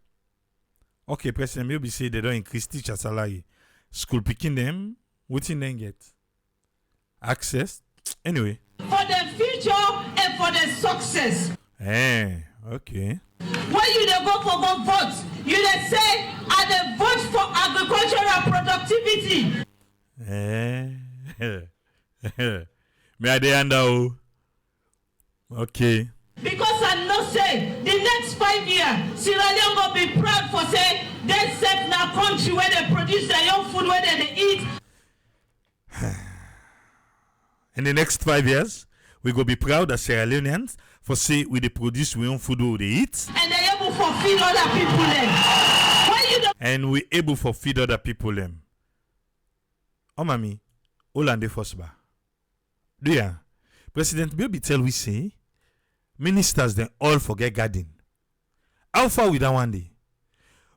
Okay, President maybe say they don't increase teacher salary. School picking them, what in them get? Access. Anyway. For the future and for the success. Okay. When you dey go for vote, you dey say I dey vote for agricultural productivity. Me I dey under. Okay. Because I know say the next 5 years, Sierra Leone go be proud for say they serve na country where they produce their own food where they eat. In the next 5 years, we go be proud as Sierra Leoneans for say we dey produce we own food we dey eat. And they able for feed other people them. When you don't And we able for feed other people them. Oh mami, all and the first bar. Do ya? President Baby tell we say ministers then all forget garden. How far we that one day?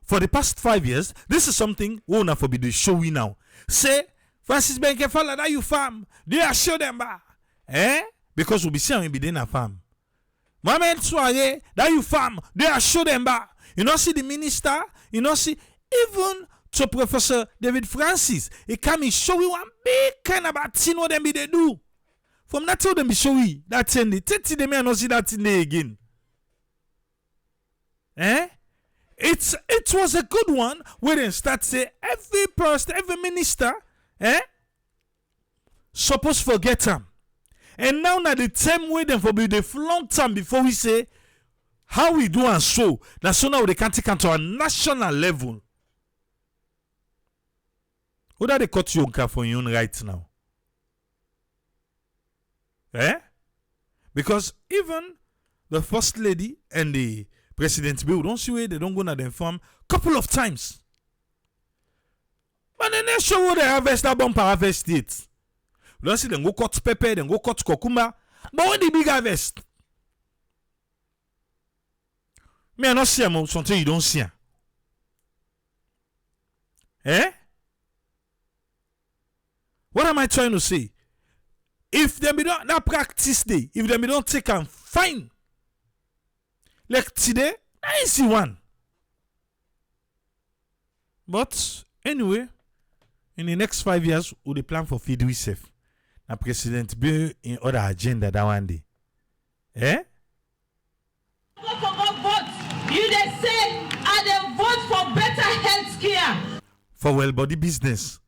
For the past 5 years, this is something we wanna for be the show we now. Say Francis Benke Fala that you farm. They are show them ba. Because we be saying we be in a farm. Mohamed Soare that you farm. They are show them ba. You know see the minister. You know see even to Professor David Francis. He come and show you one big kind about thing what them be they do. From that till them be show you that thing. The 30 them may not see that thing again. It was a good one where they start say every person, every minister, supposed forget them. And now the same way them for be the long time before we say how we do and so. That's so now they can't take it to a national level. Who that they cut you for your own right now? Because even the first lady and the president bill don't see where they don't go to the farm couple of times. But then they show where they harvest that bumper harvest it. We don't see them go cut pepper, then go cut cucumber. But when the big harvest, me I not see them something you don't see. What am I trying to say? If them don't not practice day, if them don't take and fine, like today, I see one. But anyway, in the next 5 years, we the plan for feed we safe. Now President Bill in other agenda that one day. You they say I they vote for better health care. For well body business.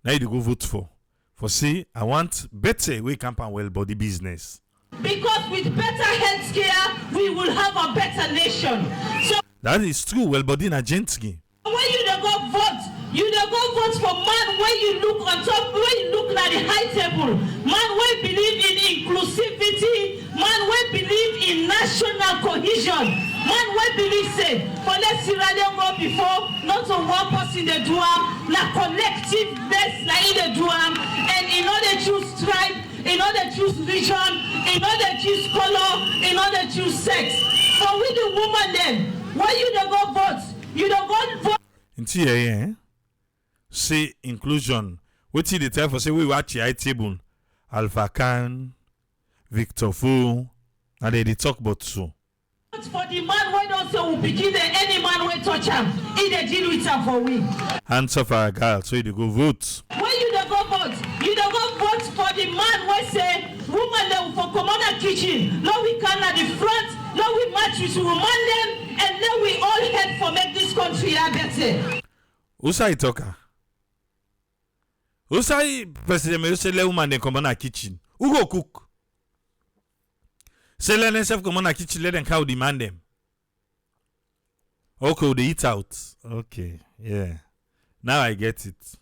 Now you go vote for. For say I want better way camp and well body business. Because with better health care, we will have a better nation. So that is true. Well body na gently. When you don't go vote, you don't go vote for man where you look on top, where you look at the high table. Man where believe in inclusivity, man where believe in national cohesion, man where believe say, for let's see rather go before, not to one person the duam, na collectiveness na in the duam, and in order to choose tribe, in order to choose region, in order to choose color, in order to choose sex. For we the woman then, why you don't go vote? You don't go vote. Into here, say inclusion. What did they tell for say we watch the high table? Alpha Khan, Victor Fu, and they talk about so. For the man why don't say we begin any man will touch him. He they deal with him for we. Hands up for a girl, so you go vote. When you don't go vote, you don't go vote for the man where say woman they for commander kitchen. No we can at the front, no we match with woman them. And then we all head for make this country better. Who's I talker? Who's I president? You say let woman then come on a kitchen. Who go cook? Say let themselves come on a kitchen. Let them cow demand them. Okay, they eat out. Okay, yeah. Now I get it.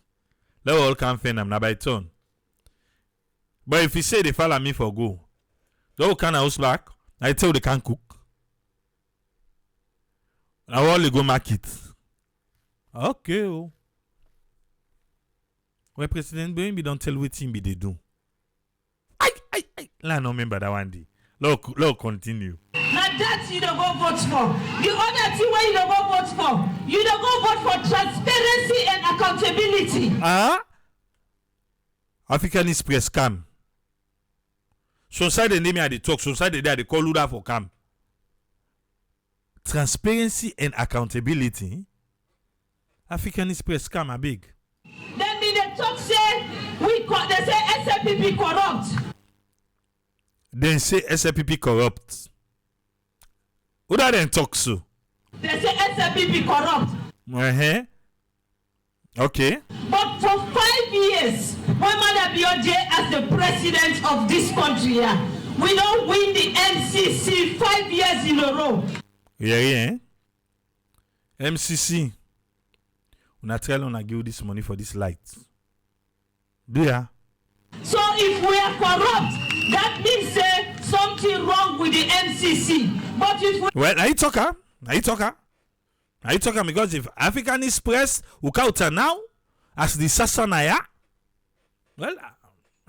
Let all come find them now by turn. But if you say they follow me for go, they all can house back. I tell they can't cook. I want to go market. Okay. Oh. Well, President Boeing don't tell what him be they do. I no remember that one day. Look, continue. Now that you don't go vote for. The other thing where you don't go vote for. You don't go vote for transparency and accountability. Africanist press cam. So side the name at the talk. So side the day they call Luda for cam. Transparency and accountability. Africanist press scam are big. Then the talk say they say SLPP corrupt. Then say SLPP corrupt. Who that then talk so? They say SLPP corrupt. Okay. But for 5 years, when Madam Bonthe as the president of this country, we don't win the MCC 5 years in a row. Yeah. MCC. Una tell una give this money for this light. Do ya? So if we are corrupt, that means something wrong with the MCC. But if we are you talking because if Africanist press who counter now as the Sasanaya, well,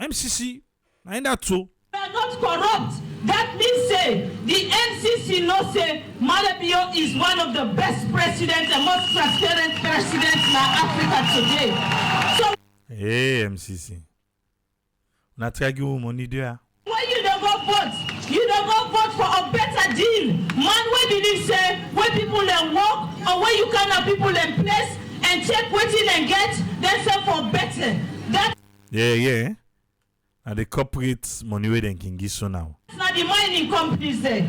MCC, I that too. We are not corrupt. That means the MCC no say Malabio is one of the best presidents and most transparent presidents in Africa today. So hey MCC. Na try give money there. When you don't go vote, you don't go vote for a better deal. Man where believe say when people then work or when you can have people in place and check what in and get, then say for better. That yeah. And the corporate money where they can give so now. It's not the mining companies there.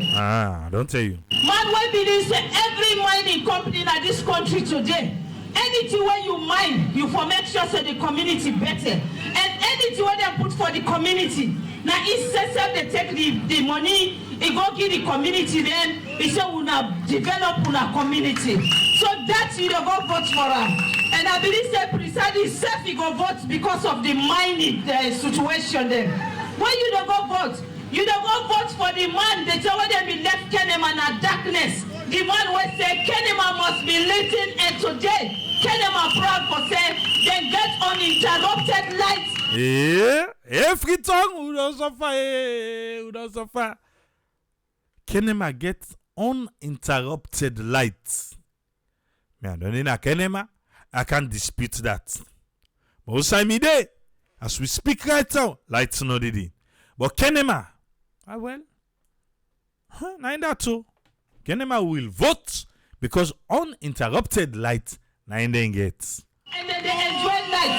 Don't tell you. Man where believe say every mining company in this country today, anything where you mine, you for make sure say the community better. And anything where they put for the community. Now it says they take the money, it go give the community, then it say we now develop our community. So that's you don't go vote for us. And I believe that presiding himself he go vote because of the mining situation there. When you don't go vote, you don't go vote for the man that already be left Kenema in darkness. The man will say Kenema must be lit, and today Kenema proud for say they get uninterrupted light. Yeah, every tongue who don't suffer. Kenema gets uninterrupted light. Me, I don't know Kenema. I can't dispute that. But also, as we speak right now, lights not it. But Kenema, well, neither too. Kenema will vote because uninterrupted light neither gets. And then they enjoy light.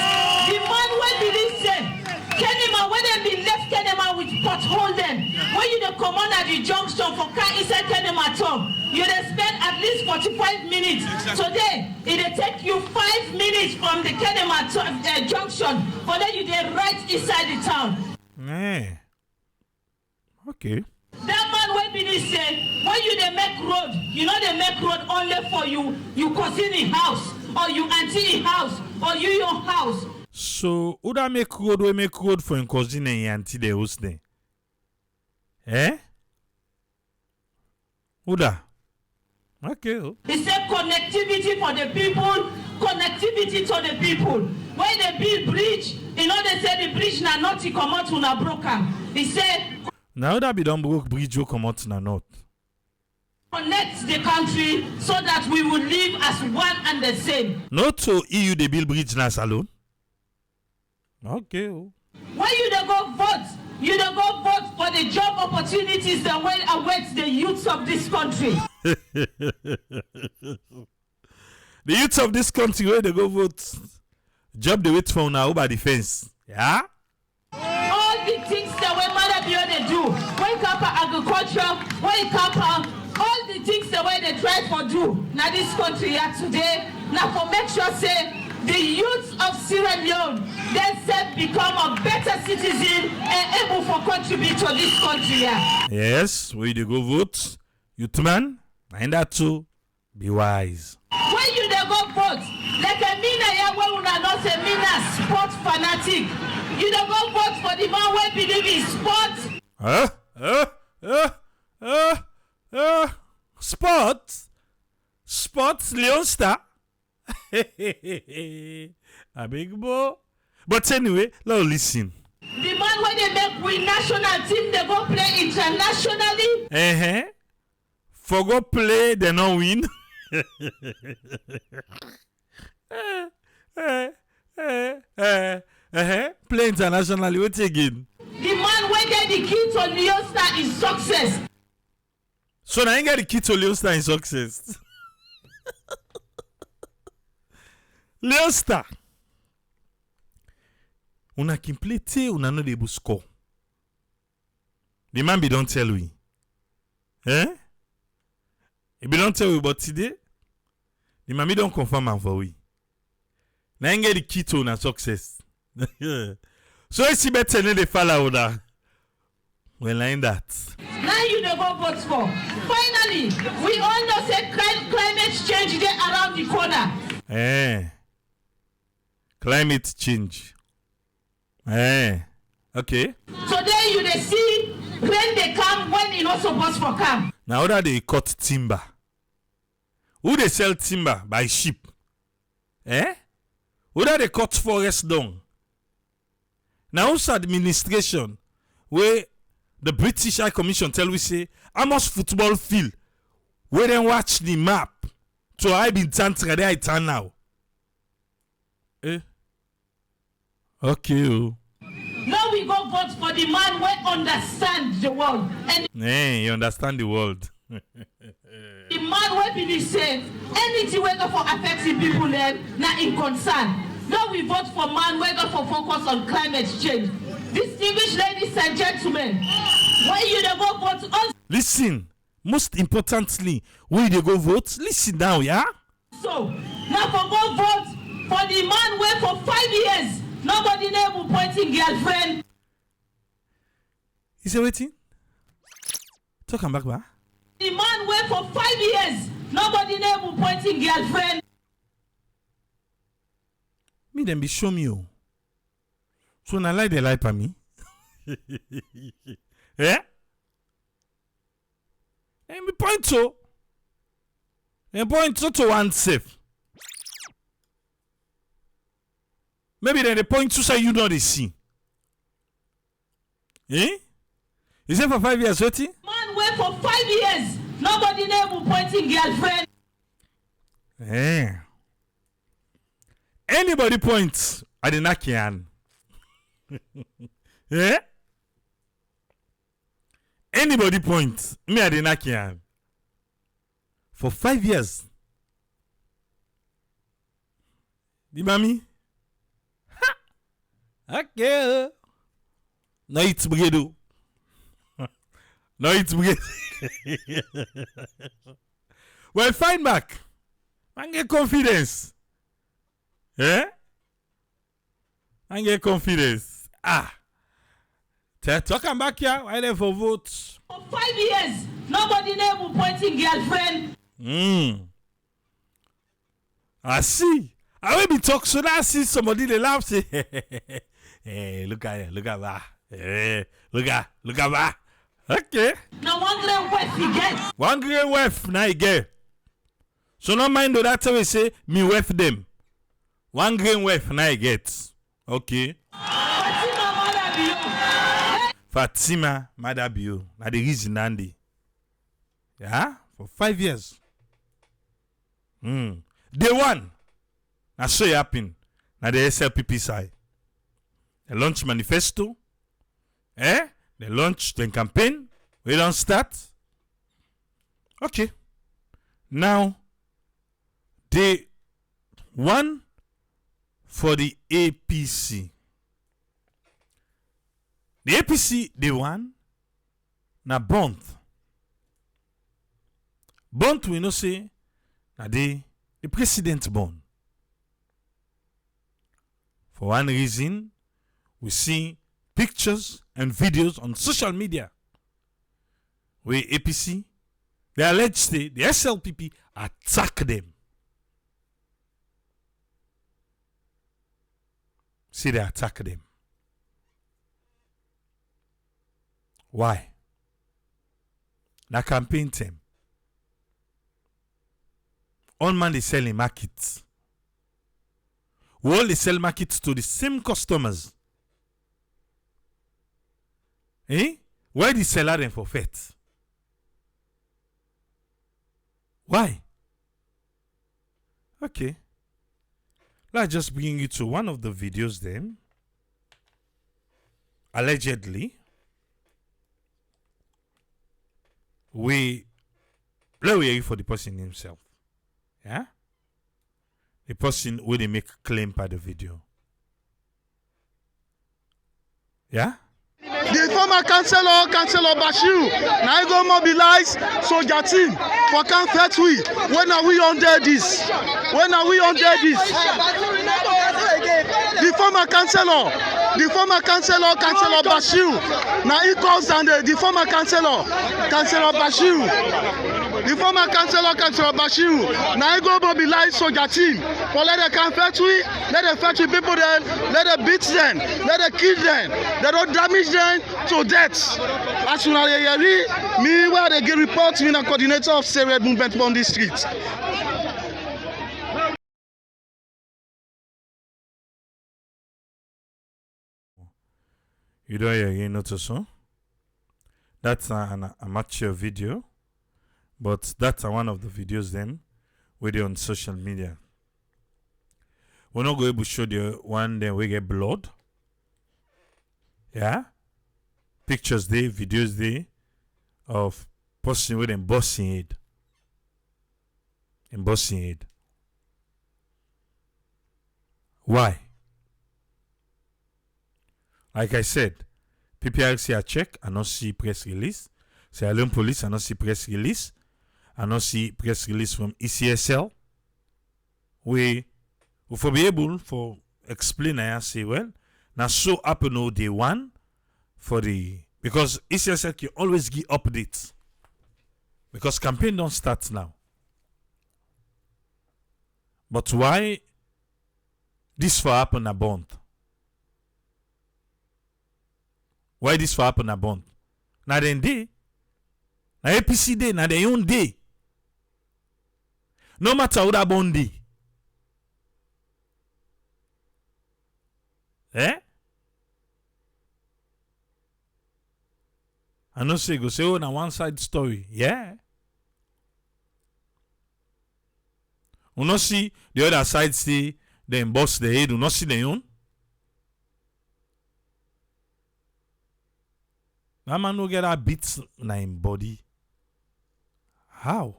The man when believe say Kenema when they be left Kenema with pothole then. When you the command at the junction for car inside Kenema town, you they spend at least 45 minutes. Exactly. Today, it take you 5 minutes from the Kenema junction, but then you they right inside the town. Yeah. Okay. That man when believe say when you they make road, you know they make road only for you cousin in house, or you auntie in house, or you your house. So, who that make road for your cousin and your auntie the house then? Eh? Who that? Okay. He said connectivity for the people, connectivity to the people. When they build bridge, you know they say the bridge na not to come out to na broken. He said now that be done broke bridge will come out na not. Connect the country so that we will live as one and the same. Not to EU they build bridge na alone. Okay. When you don't go vote, you don't go vote for the job opportunities that will await the youths of this country. The youths of this country where they go vote, job they wait for now over the fence. Yeah? All the things that we mother be able to do, when it comes to agriculture, when it comes to all the things that we they try for do, now this country here today, now for make sure say the youth of Sierra Leone themselves become a better citizen and able to contribute to this country here. Yes, where they go vote, youth man, and that too, be wise. When you they go vote, like a mina here where we not say mina sport fanatic, you don't go vote for the man who believe in sport. Sports Leone Star. A big boy. But anyway, let's listen. The man when they make win national team, they go play internationally. For go play, they no win. Play internationally, what again? The man when get the key to Leone Star is success. So now you get the key to Leone Star in success. Leone Star. Una can play te, una no able score. The man be don't tell we. He be don't tell we, but today, the man be don't confirm am for we. Now you get the key to una success. So it's better than the follow that. Well, like that. Now you don't go vote for. Finally, we all know say climate change there around the corner. Climate change. Okay. Today you dey see rain they come when e not supposed for come. Now that they cut timber. Who they sell timber by ship? Who that they cut forest down? Now who's administration where the British High Commission tell we say how much football field where then watch the map to I been tantra there I turn now. Okay. Now we go vote for the man who understand the world. And you understand the world. the man who believe say anything we go for affecting people now in concern. Now we vote for man who go for focus on climate change. Distinguished ladies and gentlemen, when you go vote on. Listen, most importantly, when you go vote, listen now, yeah? So, now for go vote for the man where for 5 years, nobody never pointing girlfriend. Is he waiting? Talk him back, ba? The man where for 5 years, nobody never pointing girlfriend. them be show me. Oh. So now lie they lie for me. Eh? And me point to. And point to one safe. Maybe then the point to say you know the see. Eh? Is it for 5 years, what? Man wait for 5 years. Nobody never pointing girlfriend. Eh. Anybody points at the Nakian. Eh? Anybody points me at the Nakian. For 5 years. The mommy? Okay. No, it's Bugedo. No, it's Bugedo. Well, fine back. And get confidence. Eh? And get confidence. Ah. Talking back here, I there for votes. For 5 years, nobody never pointing girlfriend. I see. I will be talk so that I see somebody they laugh say, hey, look at that. Hey, look at that. Okay. Now 1 grand wife he gets. 1 grand wife now he get. So no mind though that's how we say me wife them. 1 grand wife now he gets. Okay. Fatima Madabio. Now the reason Andy. Yeah? For 5 years. Day one. Now so it happen. Now the SLPP side. They launch manifesto. They launch the campaign. We don't start. Okay. Now, day one for the APC. The APC, day one, na Bonthe. Bonthe, we know say, na the president born. For one reason, we see pictures and videos on social media where APC, they allege say the SLPP attack them. See, they attack them. Why? Na campaign team. On man they sell in markets. We all they sell markets to the same customers. Eh? Why the seller them for fete? Why? Okay. Let's just bring you to one of the videos then. Allegedly. Let me hear for the person himself. Yeah? The person who they make claim by the video. Yeah? The former Councillor Bashir, now go mobilize soldier team for Camp Fetui. When are we under this? When are we under this? The former Councillor Bashir, now he calls on the former Councillor Bashir. The former Councillor Bashir, now he go mobilize soldier team for let the Camp Fetui, let the Fetui people there, let the beat them, let the kill them, they don't damage them to death. As soon as they hear me, where they get reports, me the coordinator of Serious Movement on the street. You don't hear again, not so. That's an amateur video, but that's one of the videos then where they on social media. We're not going to show the one then we get blood. Yeah? Pictures there, videos there of person with embossing it. Embossing it. Why? Like I said, PPRC a check, I not see press release. Say Leone Police, I not see press release. I not see press release from ECSL. We for be able for explain I say well. Now so happen no day one for the because ECSL can always give updates. Because campaign don't start now. But why this for happen na Bonthe? Why this for happen na Bonthe? Na dem dey. Na APC dey, na dem own dey. No matter who that bond dey. I know say go say, oh, na one side story. Yeah. We not see the other side say them boss the head, we not see their own. That man no get that beats na him body. How?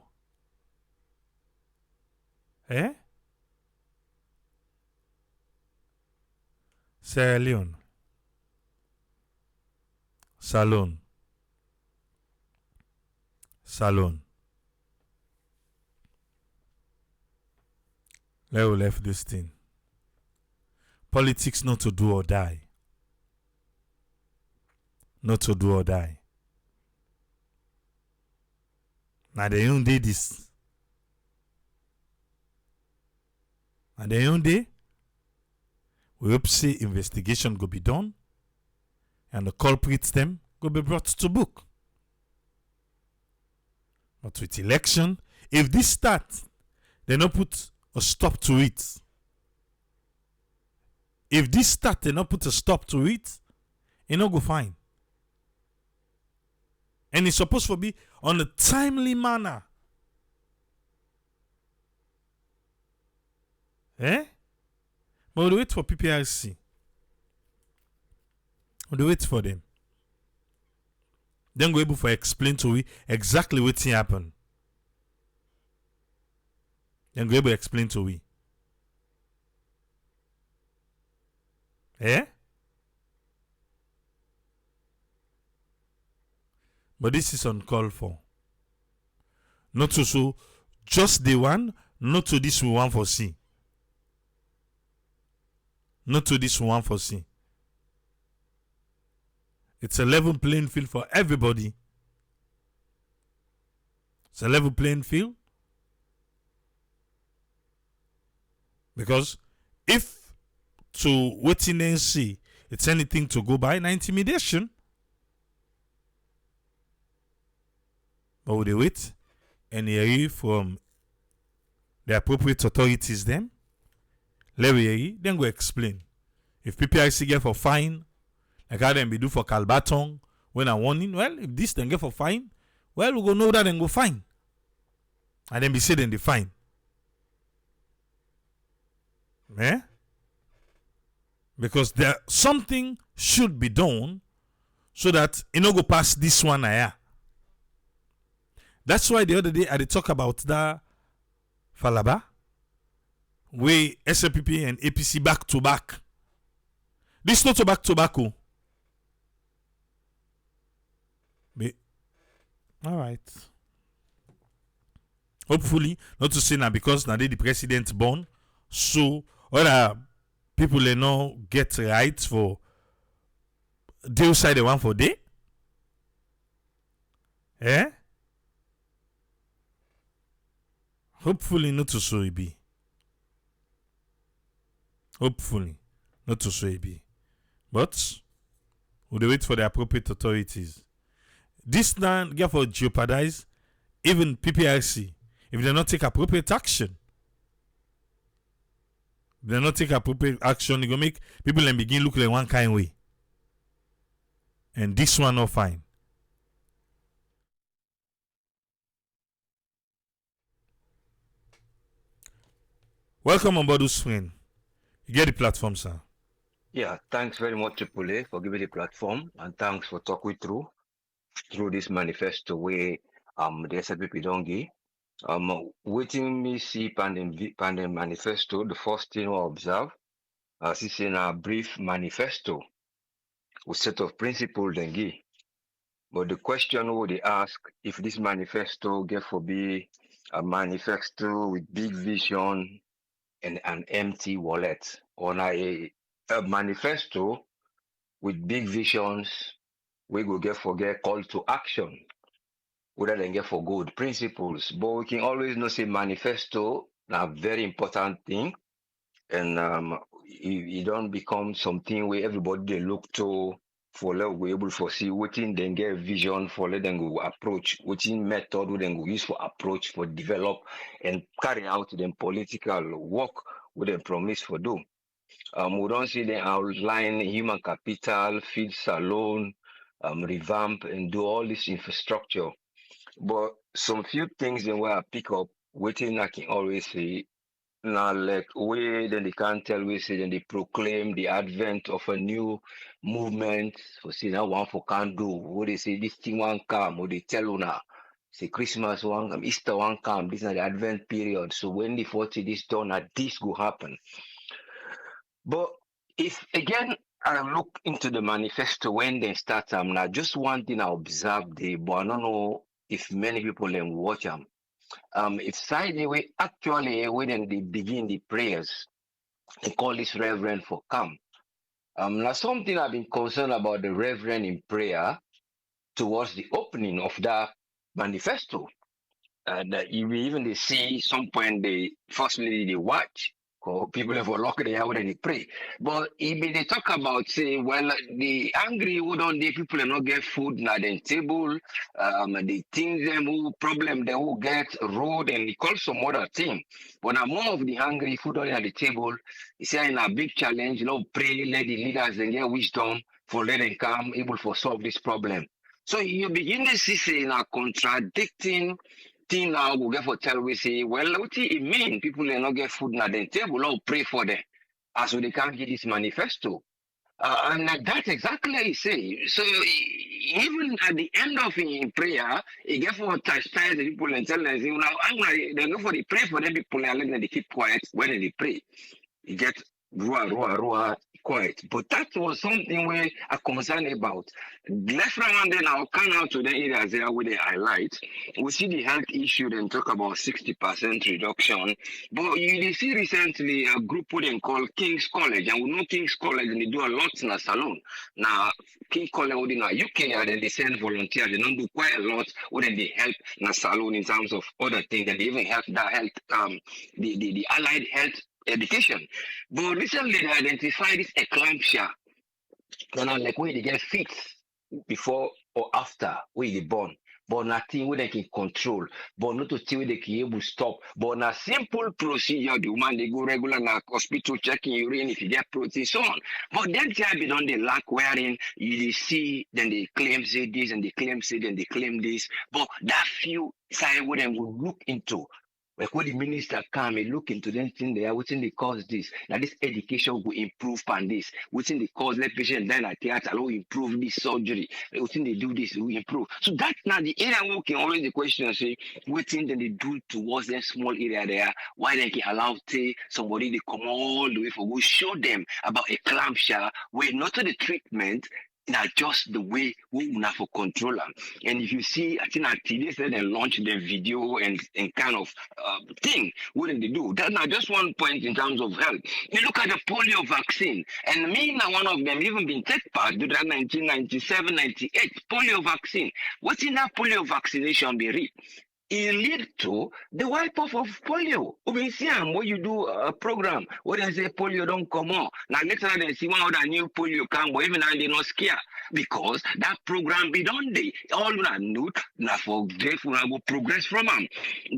Sierra Leone. Salon. Let we left this thing. Politics not to do or die. Not to do or die. Now they own day this. And they own day. We hope say investigation go be done. And the culprits them go be brought to book. But with election, if this start, they not put a stop to it. If this start, they not put a stop to it, it not go fine. And it's supposed to be on a timely manner. But we wait for PPRC. We wait for them. Then go able to explain to we exactly what happened. Then go able to explain to we. But this is uncalled for. Not to so just the one, not to this we want for see. Not to this we want for see. It's a level playing field for everybody. It's a level playing field. Because if to waiting and see it's anything to go by, na intimidation. But would they wait and hear from the appropriate authorities then? Let me hear, then go explain. If PPIC get for fine, like how them be do for Calbaton when I warning, well, if this then get for fine, well, we go know that and go fine. And then be said then they fine. Because there something should be done so that it no go past this one here. That's why the other day I did talk about that Falaba, where SLPP and APC back to back. This not back to back. All right. Hopefully, not to say now because now the president born, so other people they now get rights for they side the one for day. Hopefully not to so it be. Hopefully not to so it be. But we'll wait for the appropriate authorities. This now get for jeopardize even PPRC if they not take appropriate action. If they not take appropriate action, it go make people and begin look like one kind way. And this one not fine. Welcome on board, friend. You get the platform, sir. Yeah, thanks very much, Triple A, for giving the platform, and thanks for talking through this manifesto where the SLPP don't give. Waiting me see pandem manifesto, the first thing we observe, this is in a brief manifesto with set of principles then give. But the question would they ask if this manifesto get for be a manifesto with big vision and an empty wallet, or a manifesto with big visions, we go get call to action, whether they get for good principles. But we can always know say manifesto a very important thing, and it don't become something where everybody they look to for let we able to see waiting then get vision for let them go approach waiting method we then go use for approach for develop and carry out them political work we them promise for do. We don't see them outline human capital, feed salon, revamp and do all this infrastructure. But some few things in where I pick up, waiting I can always say now, like way then they can't tell we say then they proclaim the advent of a new movement for see now one for can do what they say this thing one come or they tell you now say Christmas one come Easter one come this is the advent period so when the 40 this done that this will happen. But if again I look into the manifesto when they start now just one thing I observe the but I don't know if many people then watch them. If side way actually when they begin the prayers, they call this reverend for come. Now something I've been concerned about the reverend in prayer towards the opening of that manifesto. That you will even they see some point they firstly they watch. People have a lock they out and they pray. But if they talk about say, well, the angry who don't they people not get food na the table, the things them who problem they who get road and they call some other thing. But now more of the hungry food on at the table, it's in a big challenge, pray, let the leaders and get wisdom for let them come able to solve this problem. So you begin to see say in a contradicting thing now we get for tell we say, well, what it mean people they not get food at the table, or pray for them. As so they can't get this manifesto. And that's exactly what he say. So even at the end of in prayer, he get for chastise the people and tell them, now I'm gonna they go for the pray for them people and let them they keep quiet when they pray. You get roar, quiet. But that was something where I'm concerned about. Left and then I'll come out to the areas there where they highlight. We see the health issue and talk about 60% reduction. But you see recently a group put in called King's College, and we know King's College and they do a lot in a salon. Now King's College in UK and then they send volunteers, they don't do quite a lot when they help in a salon in terms of other things, and they even help that health the allied health education. But recently they identified this eclampsia. And I'm like, where they get fixed before or after where they born. But nothing where they can control, but not to tell they can able to stop. But na simple procedure, the woman they go regular na hospital checking urine if you get protein, so on. But then they don't they lack wherein you see, then they claim say this and they claim say then they claim this. But that few side where they will look into. Like when the minister come and look into them thing there, what's in the cause this? Now this education will improve on this. What's in the cause let patient die at theater will improve this surgery. What's in they do this will improve. So that's now the area where we can always the question say, what thing that they do towards that small area there, why they can allow somebody to come all the way for we show them about eclampsia where not to the treatment. Now just the way we have for control them. And if you see, I think at today said they launch the video and kind of thing, what did they do? That's now just one point in terms of health. You look at the polio vaccine, and me now one of them even been take part to that 1997, 98 polio vaccine. What's in that polio vaccination be read? It lead to the wipe off of polio. We see when you do a program where they say polio don't come on. Now later they see one other new polio come, but even now they not scared because that program be done day. All that note now for grateful will progress from them.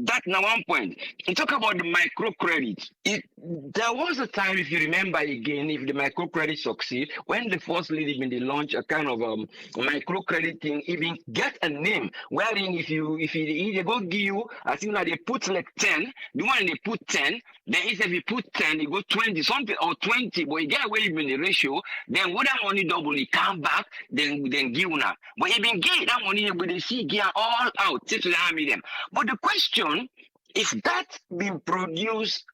That now one point. You talk about the microcredit. There was a time, if you remember again, if the microcredit succeed, when the first lady when they launch a kind of microcredit thing, even get a name wherein if they go give you, I think that they put like 10, the one they put 10, then if you put 10, they go 20 something or 20, but you get away with the ratio, then what that money double, it come back, then give now. But even get that money, but they see gear all out, take to the army them. But the question, if that been produced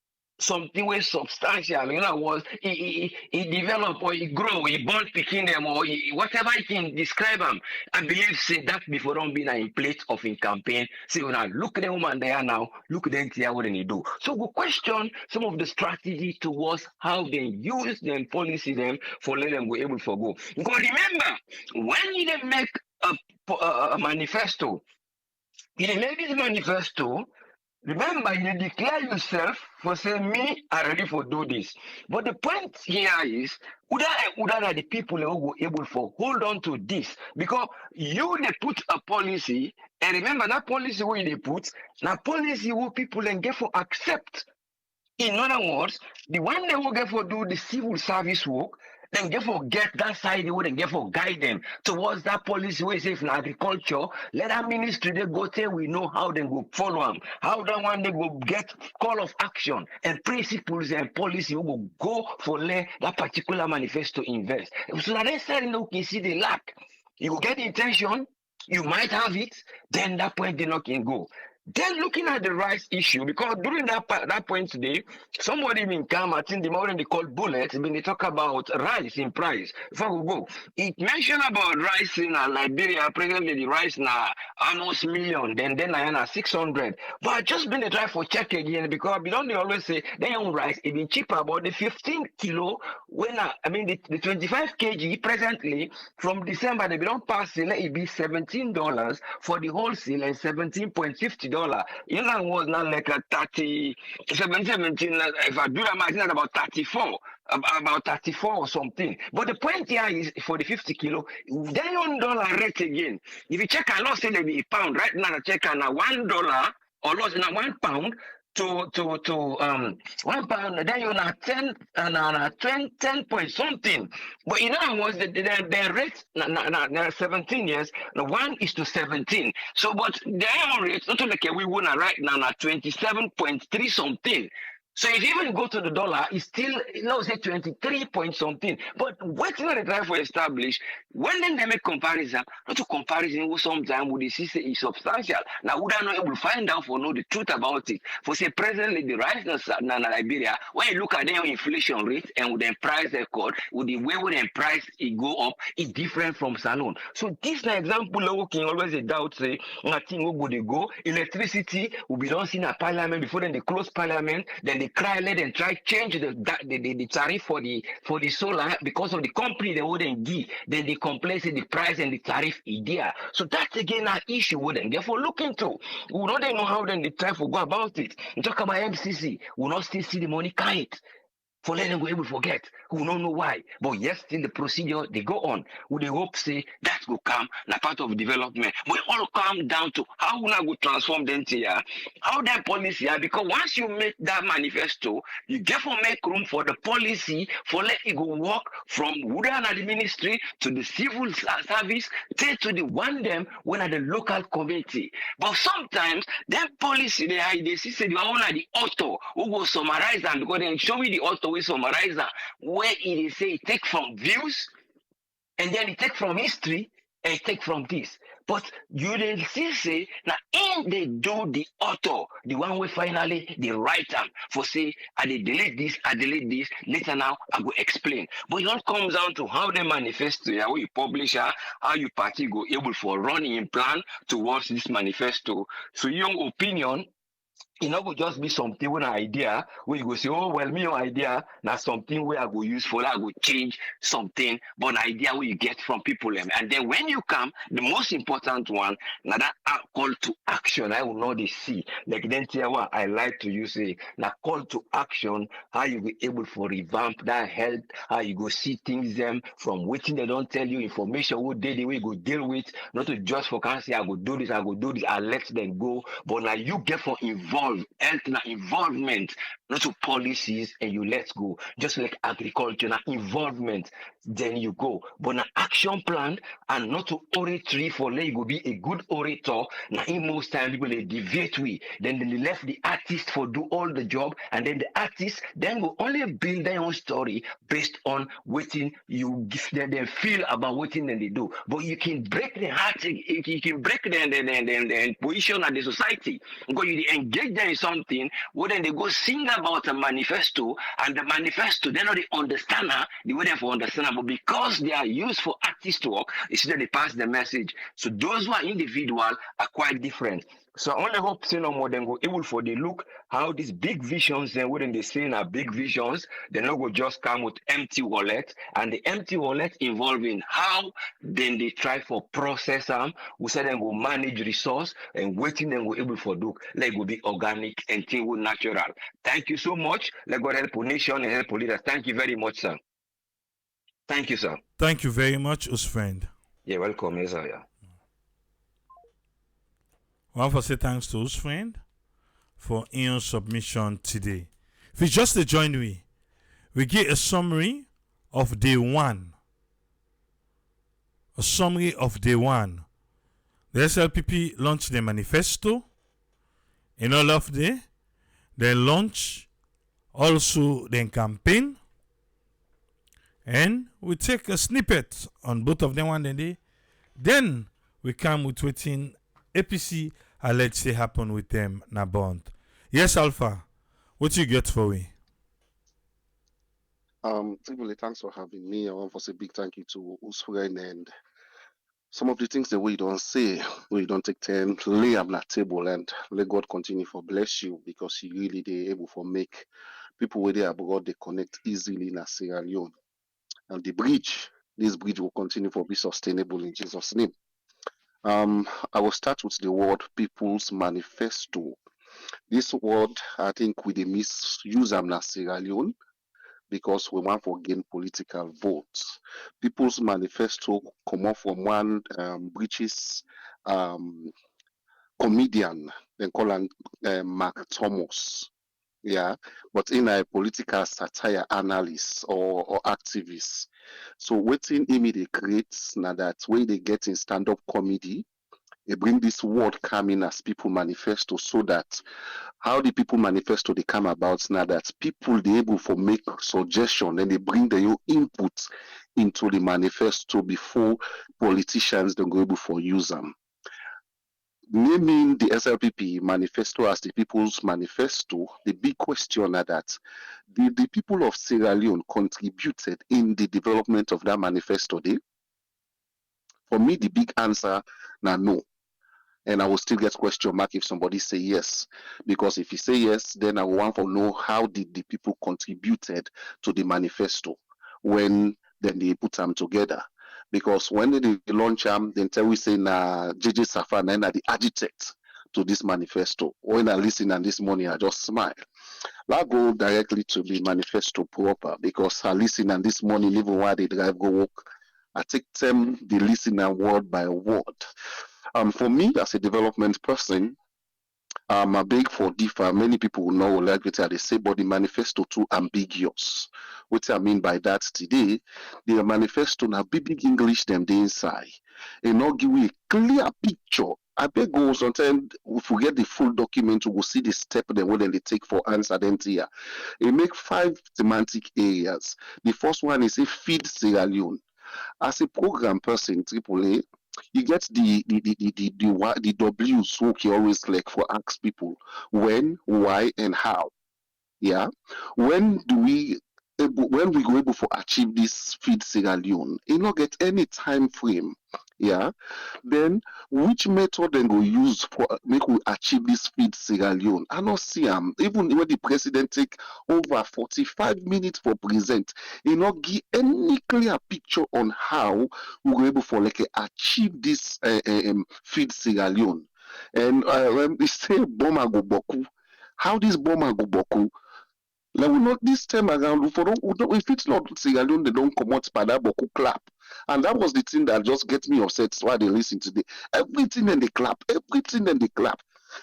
something was substantial, was he develop or he grow, he born picking them or whatever he can describe them. I believe say that before don't be in place of in campaign. Say when I look at the woman there now, look at them here what they do. So we question some of the strategy towards how they use them policy them for let them go able to go. Because remember, when you make a manifesto, you make this manifesto. Remember, you declare yourself for saying, me, I ready for do this. But the point here is, would are the people who were able to hold on to this? Because you, they put a policy, and remember that policy where they put, now policy where people then get for accept. In other words, the one they will get for do the civil service work, then get for get that side they would get for guide them towards that policy where say in agriculture, let that ministry they go tell we know how they go follow them, how that one they go get call of action and principles and policy will go for let that particular manifesto invest. So that they said you can see the lack. You will get the intention, you might have it, then that point they not can go. Then looking at the rice issue, because during that point today, somebody even come, I think the more they call bullets, when they talk about rice in price. Before we go, it mentioned about rice in Liberia, presently the rice now almost million, then I 600. But I just been to try for check again because we don't always say they own rice, it been cheaper, but the 15 kilo, when I mean the 25 kg presently from December, they don't pass it be $17 for the wholesale and $17.50. You know, was not like a 30, 17, if I do that, I think about 34. About 34 or something. But the point here is for the 50 kilo, then $1 rate again. If you check a loss in a pound, right now, check on $1 or loss in a £1 to 1 pound, then you're not 10 and 10 point something. But in other words, the rate 17 years, 1:17. So, but the iron rate, not like we won right now at 27.3 something. So if you even go to the dollar, it's still, say 23 point something. But what you want to try for establish, when then they make comparison, not to comparison with sometimes with the system is substantial. Now, we are not able to find out for know the truth about it. For say presently the rise in Liberia, when you look at their inflation rate and with the price record, with the way with the price it go up, it's different from Salon. So this is an example of can always a doubt say nothing will go. Electricity will be done in a parliament before then they close parliament, then they cry let them try change the tariff for the solar because of the company they wouldn't give, then they complain say the price and the tariff is there. So that's again an issue with them. Therefore look into. We don't know how then they try to go about it. You talk about MCC, we not still see the money count. For let them go able to forget. Who don't know why. But yes, still the procedure they go on. With the hope say that will come na part of development. But it all come down to how we go transform them to here. How that policy are because once you make that manifesto, you get to make room for the policy for let it go work from within the ministry to the civil service, to the one them when at the local community. But sometimes that policy they see say the one at the author who will summarize them because they show me the author will summarize them where it is say it take from views and then it take from history and it take from this. But you then see say now in they do the author, the one way finally they write them for say I delete this, later now I go explain. But it all comes down to how they manifesto, how you publish how you party go able for running in plan towards this manifesto. So your opinion it not go just be something with an idea where you go say, oh well, me your idea now something where I go use for that I go change something, but an idea where you get from people. And then when you come, the most important one, now that call to action, I will not see. Like then tier one, I like to use a now call to action, how you be able to revamp that health, how you go see things them from waiting they don't tell you information what they way go deal with, not to just for cancer, I go do this, I let them go, but now you get for involved. Health na involvement, not to policies and you let go. Just like agriculture, na involvement, then you go. But an action plan and not to oratory for let you go be a good orator. Now in most time people they deviate we. Then they left the artist for do all the job, and then the artist then will only build their own story based on waiting you give them they feel about waiting then they do. But you can break the heart, you can break the position of the society because you engage them in something where then they go sing about a manifesto, and the manifesto they know they understand the way they for understand, but because they are used for artist work, it's that they pass the message. So those who are individual are quite different. So I only hope say no more than go able for the look how these big visions then wouldn't they say are big visions, they not go just come with empty wallet and the empty wallet involving how then they try for process them, we say then go manage resource and waiting then go able for do like go be organic and thing will natural. Thank you so much. Let God help our nation and help our leaders. Thank you very much, sir. Thank you, sir. Thank you very much, us friend. Yeah, welcome, yes, sir. Yeah. I want to say thanks to us friend for your submission today. If you just joined me, we get a summary of day one. A summary of day one. The SLPP launched the manifesto in all of day. They launch also the campaign. And we take a snippet on both of them one day. Then we come with waiting APC alleged say happen with them na Bonthe. Yes, Alpha. What you get for me? Tribule, thanks for having me. I want to say big thank you to Usfren and some of the things that we don't say, we don't take time, lay on that table and let God continue for bless you because He really they able for make people where they abroad they connect easily in Sierra Leone. And this bridge will continue for be sustainable in Jesus' name. I will start with the word People's Manifesto. This word, I think, we misuse them in Sierra Leone because we want to gain political votes. People's Manifesto come off from one British comedian, they call him Mark Thomas. Yeah, but in a political satire analyst or activist. So waiting immediate creates now that way they get in stand-up comedy, they bring this word coming as People Manifesto so that how the People Manifesto they come about now that people they able for make suggestion and they bring their input into the manifesto before politicians don't go able for use them. Naming the SLPP manifesto as the People's Manifesto, the big question are that the people of Sierra Leone contributed in the development of that manifesto. For me, the big answer now no. And I will still get question mark if somebody say yes. Because if you say yes, then I want to know how did the people contributed to the manifesto when then they put them together. Because when they launch them, then tell we say na JJ Safan and the architect to this manifesto. When I listen and this morning, I just smile. I go directly to the manifesto proper because I listen and this morning, even while they drive go work, I take them the listener word by word. For me, as a development person, I beg for differ. Many people will know like what they say, but the manifesto too ambiguous. What I mean by that today, the manifesto now big English them the inside. And not give a clear picture. I beg go sometimes if we get the full document, we will see the step then what they take for answer then here. It make 5 thematic areas. The first one is a feed Sierra Leone. As a program person, AAA, you get the W's who you always like for ask people when, why, and how. Yeah, when we go able to achieve this feed Sierra Leone, it not get any time frame. Yeah, then which method then go use for make we achieve this feed Sierra Leone? I not see even when the president take over 45 minutes for present, he not give any clear picture on how we go able for like achieve this feed Sierra Leone. And when they say bomber go boku, how this bomber go boku? Like we not this time around, if it's not Sierra Leone, they don't come out Pada Boku clap. And that was the thing that just gets me upset why they listen today. Everything and they clap, everything and they clap.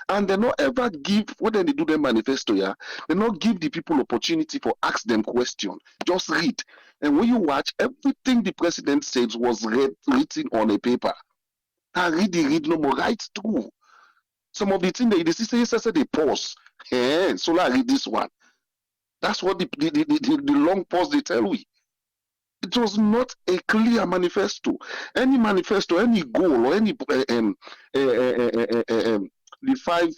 And they not ever give, when they do their manifesto, yeah, they not give the people opportunity for ask them question. Just read. And when you watch, everything the president said was written on a paper. And read no more, right through. Some of the things they say they pause. Hey, so I read this one. That's what the long pause they tell we. It was not a clear manifesto. Any manifesto, any goal, or any the 5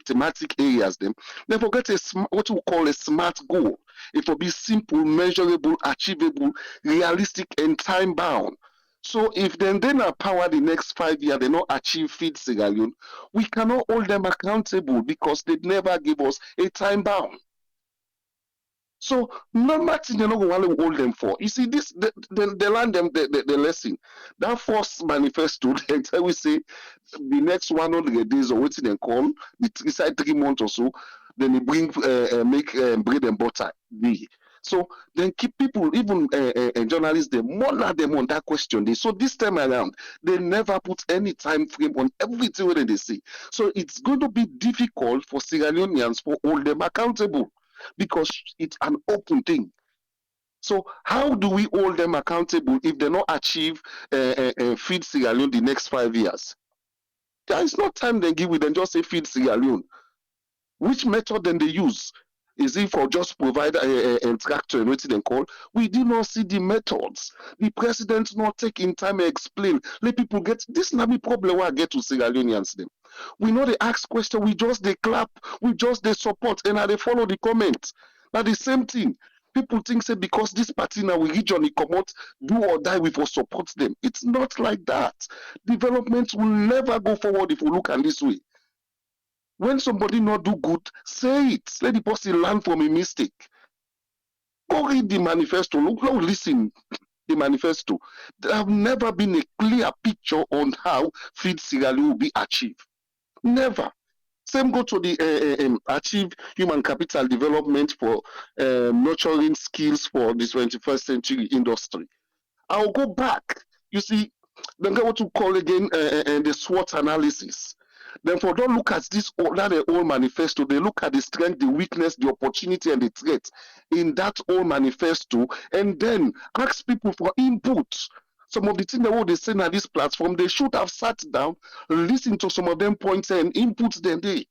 thematic areas, them they forget what we call a smart goal. It will be simple, measurable, achievable, realistic, and time bound. So if then are power the next 5 years, they not achieve feed Sierra Leone, we cannot hold them accountable because they never give us a time bound. So normal thing they not going to hold them for. You see, this they learn them the lesson. That first manifesto, they tell we say the next 100 days or waiting and call inside 3 months or so, then they bring make bread and butter. So then keep people, even journalists, they monitor them on that question. So this time around, they never put any time frame on everything that they say. So it's going to be difficult for Sierra Leoneans for hold them accountable because it's an open thing. So how do we hold them accountable if they not achieve feed Sierra Leone the next 5 years? There is no time they give with them, just say feed Sierra Leone. Which method then they use? Is it for just provide a tractor and what they call? We do not see the methods. The president not taking time to explain. Let people get this not the problem where I get to Sierra Leoneans them. We know they ask question, we just they clap, we just they support, and they follow the comments. Now the same thing. People think say because this party now we region come out, do or die, we for support them. It's not like that. Development will never go forward if we look at this way. When somebody not do good, say it. Let the person learn from a mistake. Go read the manifesto. Look, listen the manifesto. There have never been a clear picture on how feed Sierra Leone will be achieved. Never. Same go to the achieve human capital development for nurturing skills for the 21st century industry. I'll go back. You see, then go to call again the SWOT analysis. Then for don't look at this that whole manifesto, they look at the strength, the weakness, the opportunity, and the threat in that whole manifesto, and then ask people for input. Some of the things that they say on this platform, they should have sat down, listen to some of them points and inputs them there.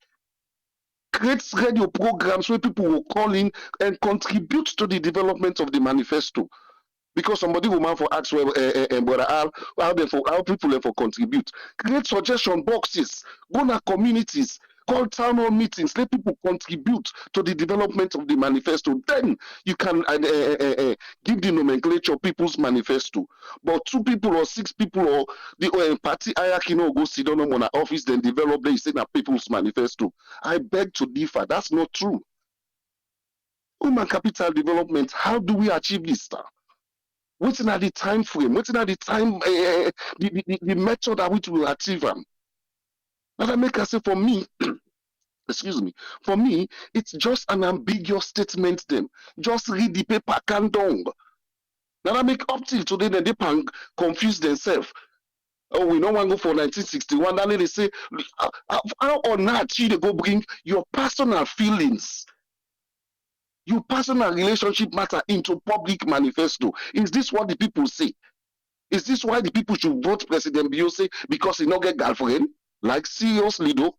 Create radio programs where people will call in and contribute to the development of the manifesto. Because somebody will man for ask brother how people for contribute. Create suggestion boxes, go to communities, call town hall meetings, let people contribute to the development of the manifesto. Then you can give the nomenclature people's manifesto. But 2 people or 6 people or the party hierarchy no go sit down on an office, then develop they say that people's manifesto. I beg to differ. That's not true. Human capital development, how do we achieve this stuff? What's in the time frame? What's in the time, the method at which we will achieve them? Now that make us say for me, excuse me, for me, it's just an ambiguous statement. Them just read the paper can dong. Now that make up till today, then they can confuse themselves. Oh, we don't want to go for 1961. Then they say, how on earth you go bring your personal feelings? Your personal relationship matter into public manifesto. Is this what the people say? Is this why the people should vote President Biose because he not get girlfriend? Like seriously though?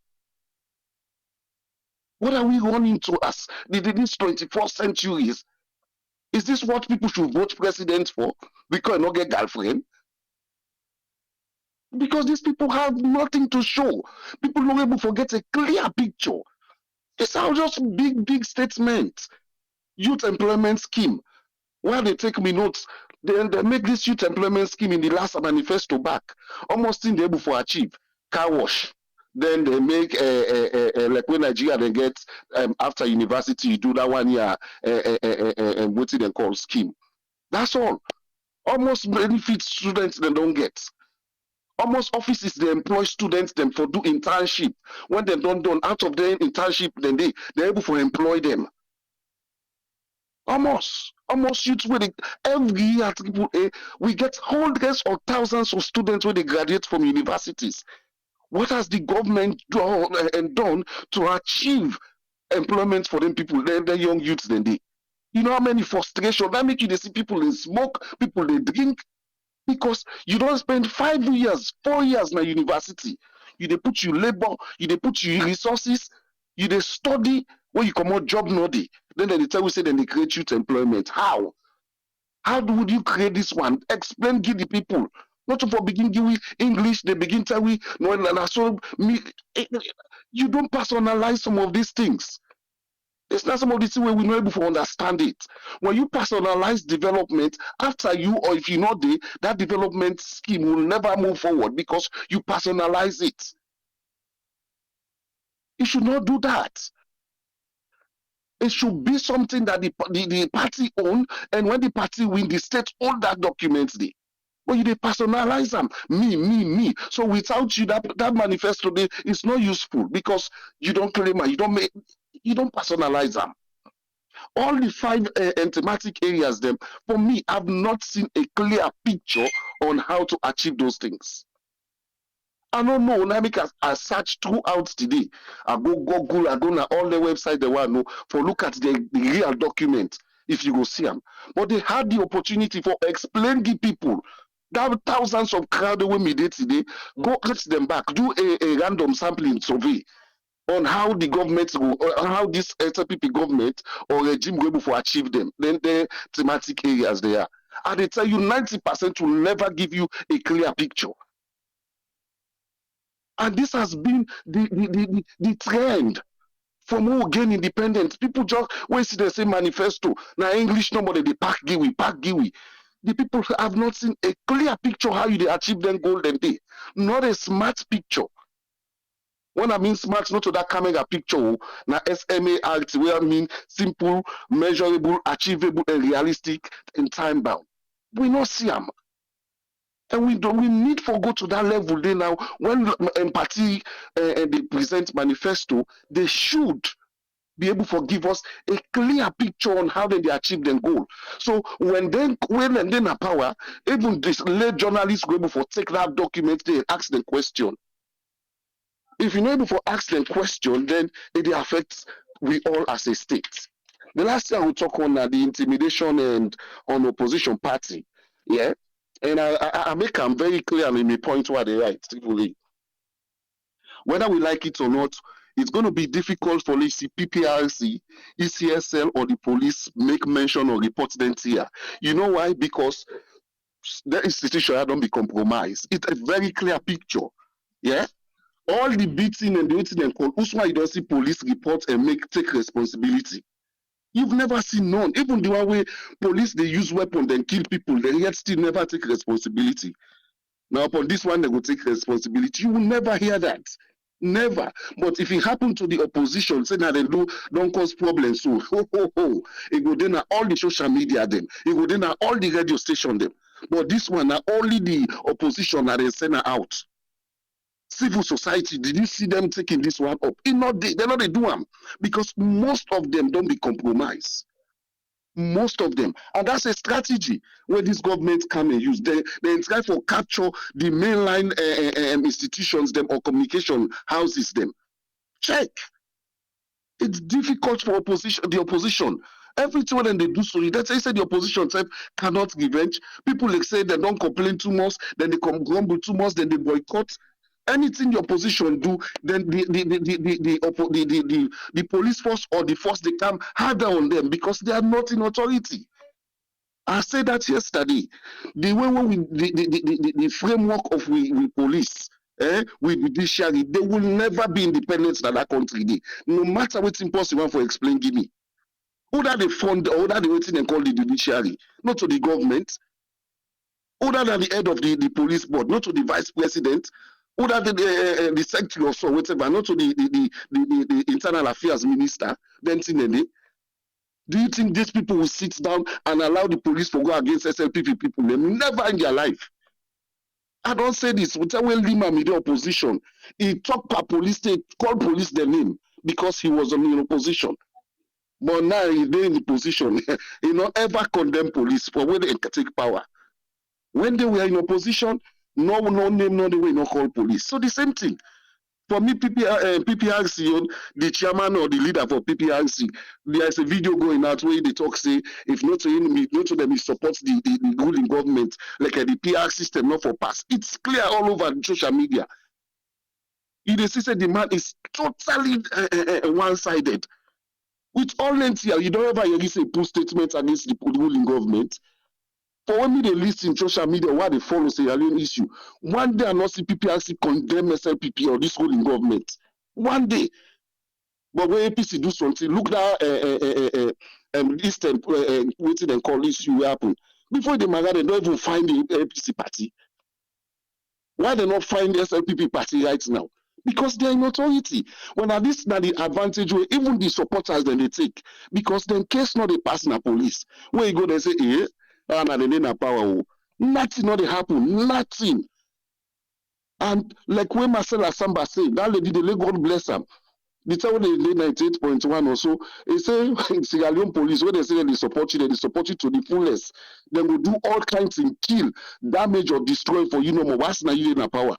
What are we running to us? This 21st century is this what people should vote president for? Because he not get girlfriend? Because these people have nothing to show. People not able to get a clear picture. It's all just big statements. Youth employment scheme. While they take me notes, then they make this youth employment scheme in the last manifesto back. Almost in the able to achieve. Car wash. Then they make like when Nigeria then get after university, you do that 1 year what they call scheme. That's all. Almost benefits students they don't get. Almost offices they employ students them for do internship. When they don't done out of their internship, then they're able to employ them. Almost youth with every year at AAA, we get hundreds or thousands of students when they graduate from universities. What has the government done to achieve employment for them people, the young youths then they? You know how many frustration that make you they see people they smoke, people they drink, because you don't spend 5 years, 4 years in university. You they put you labor, you they put you resources, you they study when you come out job noddy. Then they tell you say then they create youth employment. How? How would you create this one? Explain, give the people. Not to for begin give English, they begin tell we no so me you don't personalize some of these things. It's not some of the things where we're not able to understand it. When you personalize development, after you or if you're not there, that development scheme will never move forward because you personalize it. You should not do that. It should be something that the party own, and when the party win, the state own that document there. But you they personalize them, me. So without you, that manifesto there is not useful because you don't claim it, you don't personalize them. All the 5 thematic areas, them for me, I've not seen a clear picture on how to achieve those things. I don't know. Now because I search throughout today. I go Google, I go na all the websites they want know for look at the real document if you go see them. But they had the opportunity for explain the people. There are thousands of crowd away me today. Go ask them back, do a random sampling survey on how the government go, how this SLPP government or regime will able to achieve them. Then the thematic areas they are. And they tell you 90% will never give you a clear picture. And this has been the trend from who gain independence. People just when see the same manifesto. Now English nobody they pack giwi. The people have not seen a clear picture how you they achieve them golden day. Not a smart picture. When I mean smart, not to that camera picture, now SMART, where I mean simple, measurable, achievable, and realistic and time bound. We not see them. And we need to go to that level there now. When empathy and they present manifesto, they should be able to give us a clear picture on how they achieve their goal. So when then a power, even this late journalists go able to take that document there and ask them question. If you're not able to ask them question, then it affects we all as a state. The last thing I will talk on the intimidation and on opposition party. Yeah. And I make them very clear in my point where they write. Whether we like it or not, it's going to be difficult for PPRC, ECSL, or the police make mention or report them here. You know why? Because the institution don't be compromised. It's a very clear picture. Yeah. All the beating and the incident call, who's why you don't see police report and take responsibility. You've never seen none. Even the one way police they use weapons and kill people, they yet still never take responsibility. Now upon this one, they will take responsibility. You will never hear that. Never. But if it happened to the opposition, say that they don't cause problems, so it go then all the social media them, it go then all the radio station them. But this one now only the opposition that they send out. Civil society, did you see them taking this one up? They're not they do them because most of them don't be compromised. Most of them, and that's a strategy where this government come and use. They try to capture the mainline institutions, them or communication houses, them. Check. It's difficult for the opposition. Everything when they do so, that's why I said the opposition type cannot revenge. People like say they don't complain too much, then they come grumble too much, then they boycott. Anything the opposition do, then the police force or the force they come harder on them because they are not in authority. I said that yesterday. The way when the framework of we police, with judiciary, they will never be independent in that country. No matter what's impossible for explain, give me. Who that they fund or that they waiting and call the judiciary, not to the government. Who that the head of the police board, not to the vice president. Who that the secretary or so, whatever, not to the internal affairs minister, then do you think these people will sit down and allow the police to go against SLPP people? Never in their life. I don't say this. We tell Lima with the opposition. He talked to police, they called police their name because he was in opposition. But now he's in the position. He not ever condemn police for when they take power. When they were in opposition, no name, no the way, no call police. So the same thing. For me, PPRC, the chairman or the leader for PPRC, there's a video going out where they talk, say, if not to him, not to them, he supports the ruling government, like the PR system, not for pass. It's clear all over social media. You see, the man is totally one-sided. With all length here, you don't ever hear say post statements against the ruling government. For when they list in social media, what they follow say alien issue. One day I not see PPRC condemn SLPP or this ruling government. One day. But when APC do something, look that this waiting and call this you happen. Before the maga, they don't even find the APC party. Why they not find the SLPP party right now? Because they're in authority. When at least now the advantage where even the supporters then they take. Because then case not the pass na police. Where you go they say, na they na power. Nothing not they happen. Nothing. And like when Marcel Asamba say, that lady, the God bless her. The time when they did 98.1 or so, they say Sierra Leone police, when they say they support you to the fullest. They will do all kinds of kill, damage, or destroy for you no more. What's now you in power?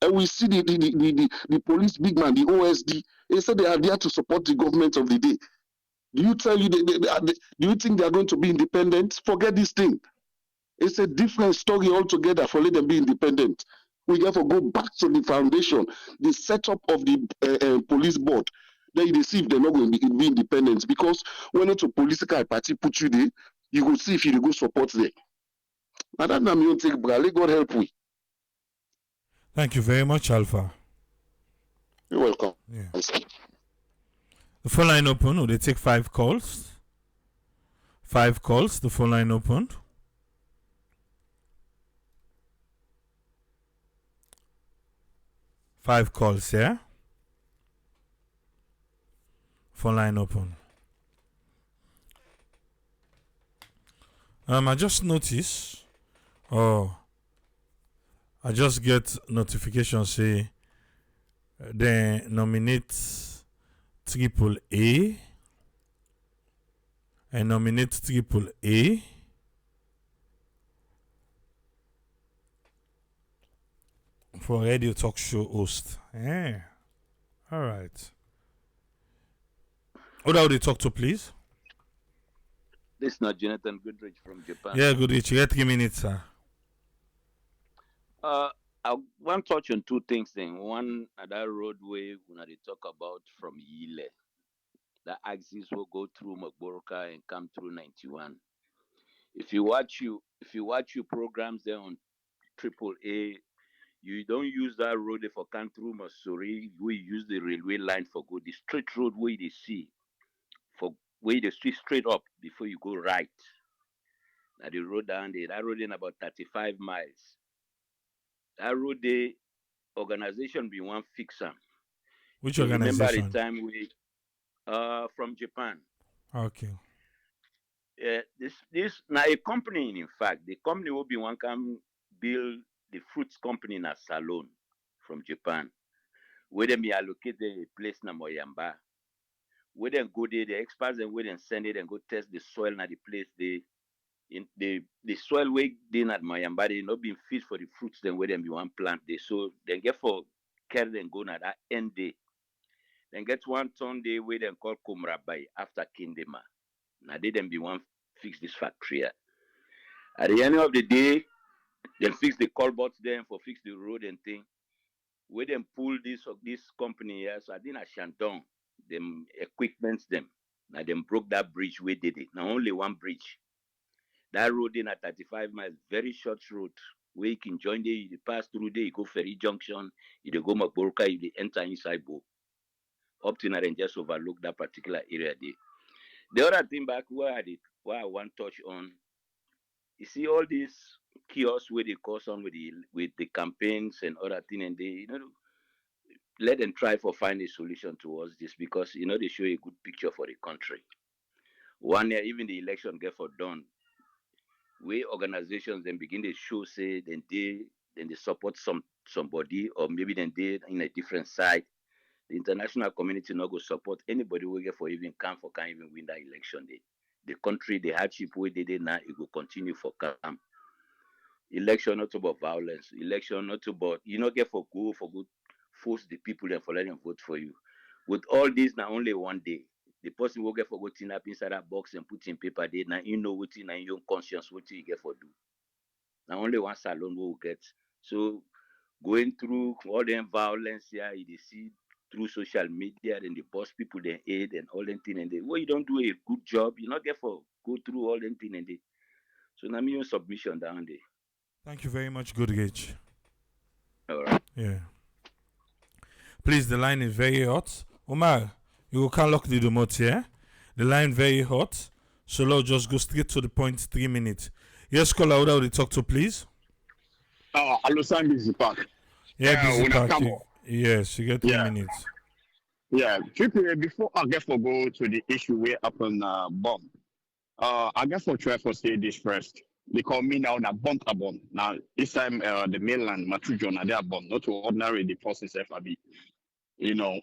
And we see the police big man, the OSD, they said they are there to support the government of the day. Do you do you think they are going to be independent? Forget this thing. It's a different story altogether for let them be independent. We have to go back to the foundation, the setup of the police board. Then you see if they're not going to be independent. Because when it's a political party put you there, you will see if you go support them. And that's not me take Bradley. God help we. Thank you very much, Alpha. You're welcome. Yeah. The phone line open. Will they take 5 calls? 5 calls. The phone line opened. Five calls, yeah? Phone line open. I just noticed, I just get notification say they nominate Triple A. I nominate Triple A. For radio talk show host. Yeah. All right. Who do they talk to, please? This is not Jonathan Goodrich from Japan. Yeah, Goodrich. You get 3 minutes, sir. I want to touch on 2 things then. One, that roadway when they talk about from Yile. The axis will go through Magboroka and come through 91. If you watch your programs there on AAA, you don't use that road for come through Masuri. We use the railway line for go the straight road where they see for where the street straight up before you go right. Now the road down there, that road in about 35 miles. That road the organization be one fixer. Which organization? Remember the time we from Japan. Okay. This now a company in fact the company will be one can build the fruits company in a salon from Japan. Where they be allocated a place na Moyamba. Where then go there, the experts and where then send it and go test the soil na the place the soil where they at Moyamba they not being fit for the fruits then where them be one plant they so then get for carry and go na that end day. Then get 1 ton day where then call Kumrabai after Kindema. Now they then be one fix this factory here. At the end of the day, they fix the culverts then for fix the road and thing. Where them pull this company here, so I didn't Shandong, them equipments them. Now them broke that bridge where did it. Now only one bridge. That road in at 35 miles, very short road. Where you can join there, you pass through there, you go Ferry Junction, you go Maborka, you enter inside Bo. Up to now and just overlook that particular area there. The other thing back where I want to touch on, you see all these kiosks where they cause on with the campaigns and other things, and they let them try for find a solution towards this because they show a good picture for the country. 1 year, even the election get for done, where organizations then begin to show say then they support somebody or maybe then they in a different side. The international community not go support anybody who get for even can't even win that election day. The country, the hardship where they did now, it will continue for camp. Election not about violence. Election not about get for good force the people and for let them vote for you. With all this now only one day. The person will get for voting up inside that box and put in paper there. Now what in your conscience what you get for do. Now only one salon will get. So going through all the violence here, you see through social media and the boss people they aid and all them thing and they you don't do a good job, you not get for go through all them thing and they. So now me submission down there. Thank you very much, Goodrich. All right. Yeah. Please, the line is very hot. Omar, You can't lock the remote here. The line very hot. So Lord, just go straight to the point. 3 minutes. Yes, caller, who would you talk to, please? Alosan Busy Park. Yeah, busy una park. come Yes, you get 3 Yeah. minutes. Yeah, triple before I get for go to the issue where upon bomb. I guess for try for say this first. They call me now na bomb a bomb. Now this time the mainland Matujo na they are bomb, not to ordinary the process FAB. You know,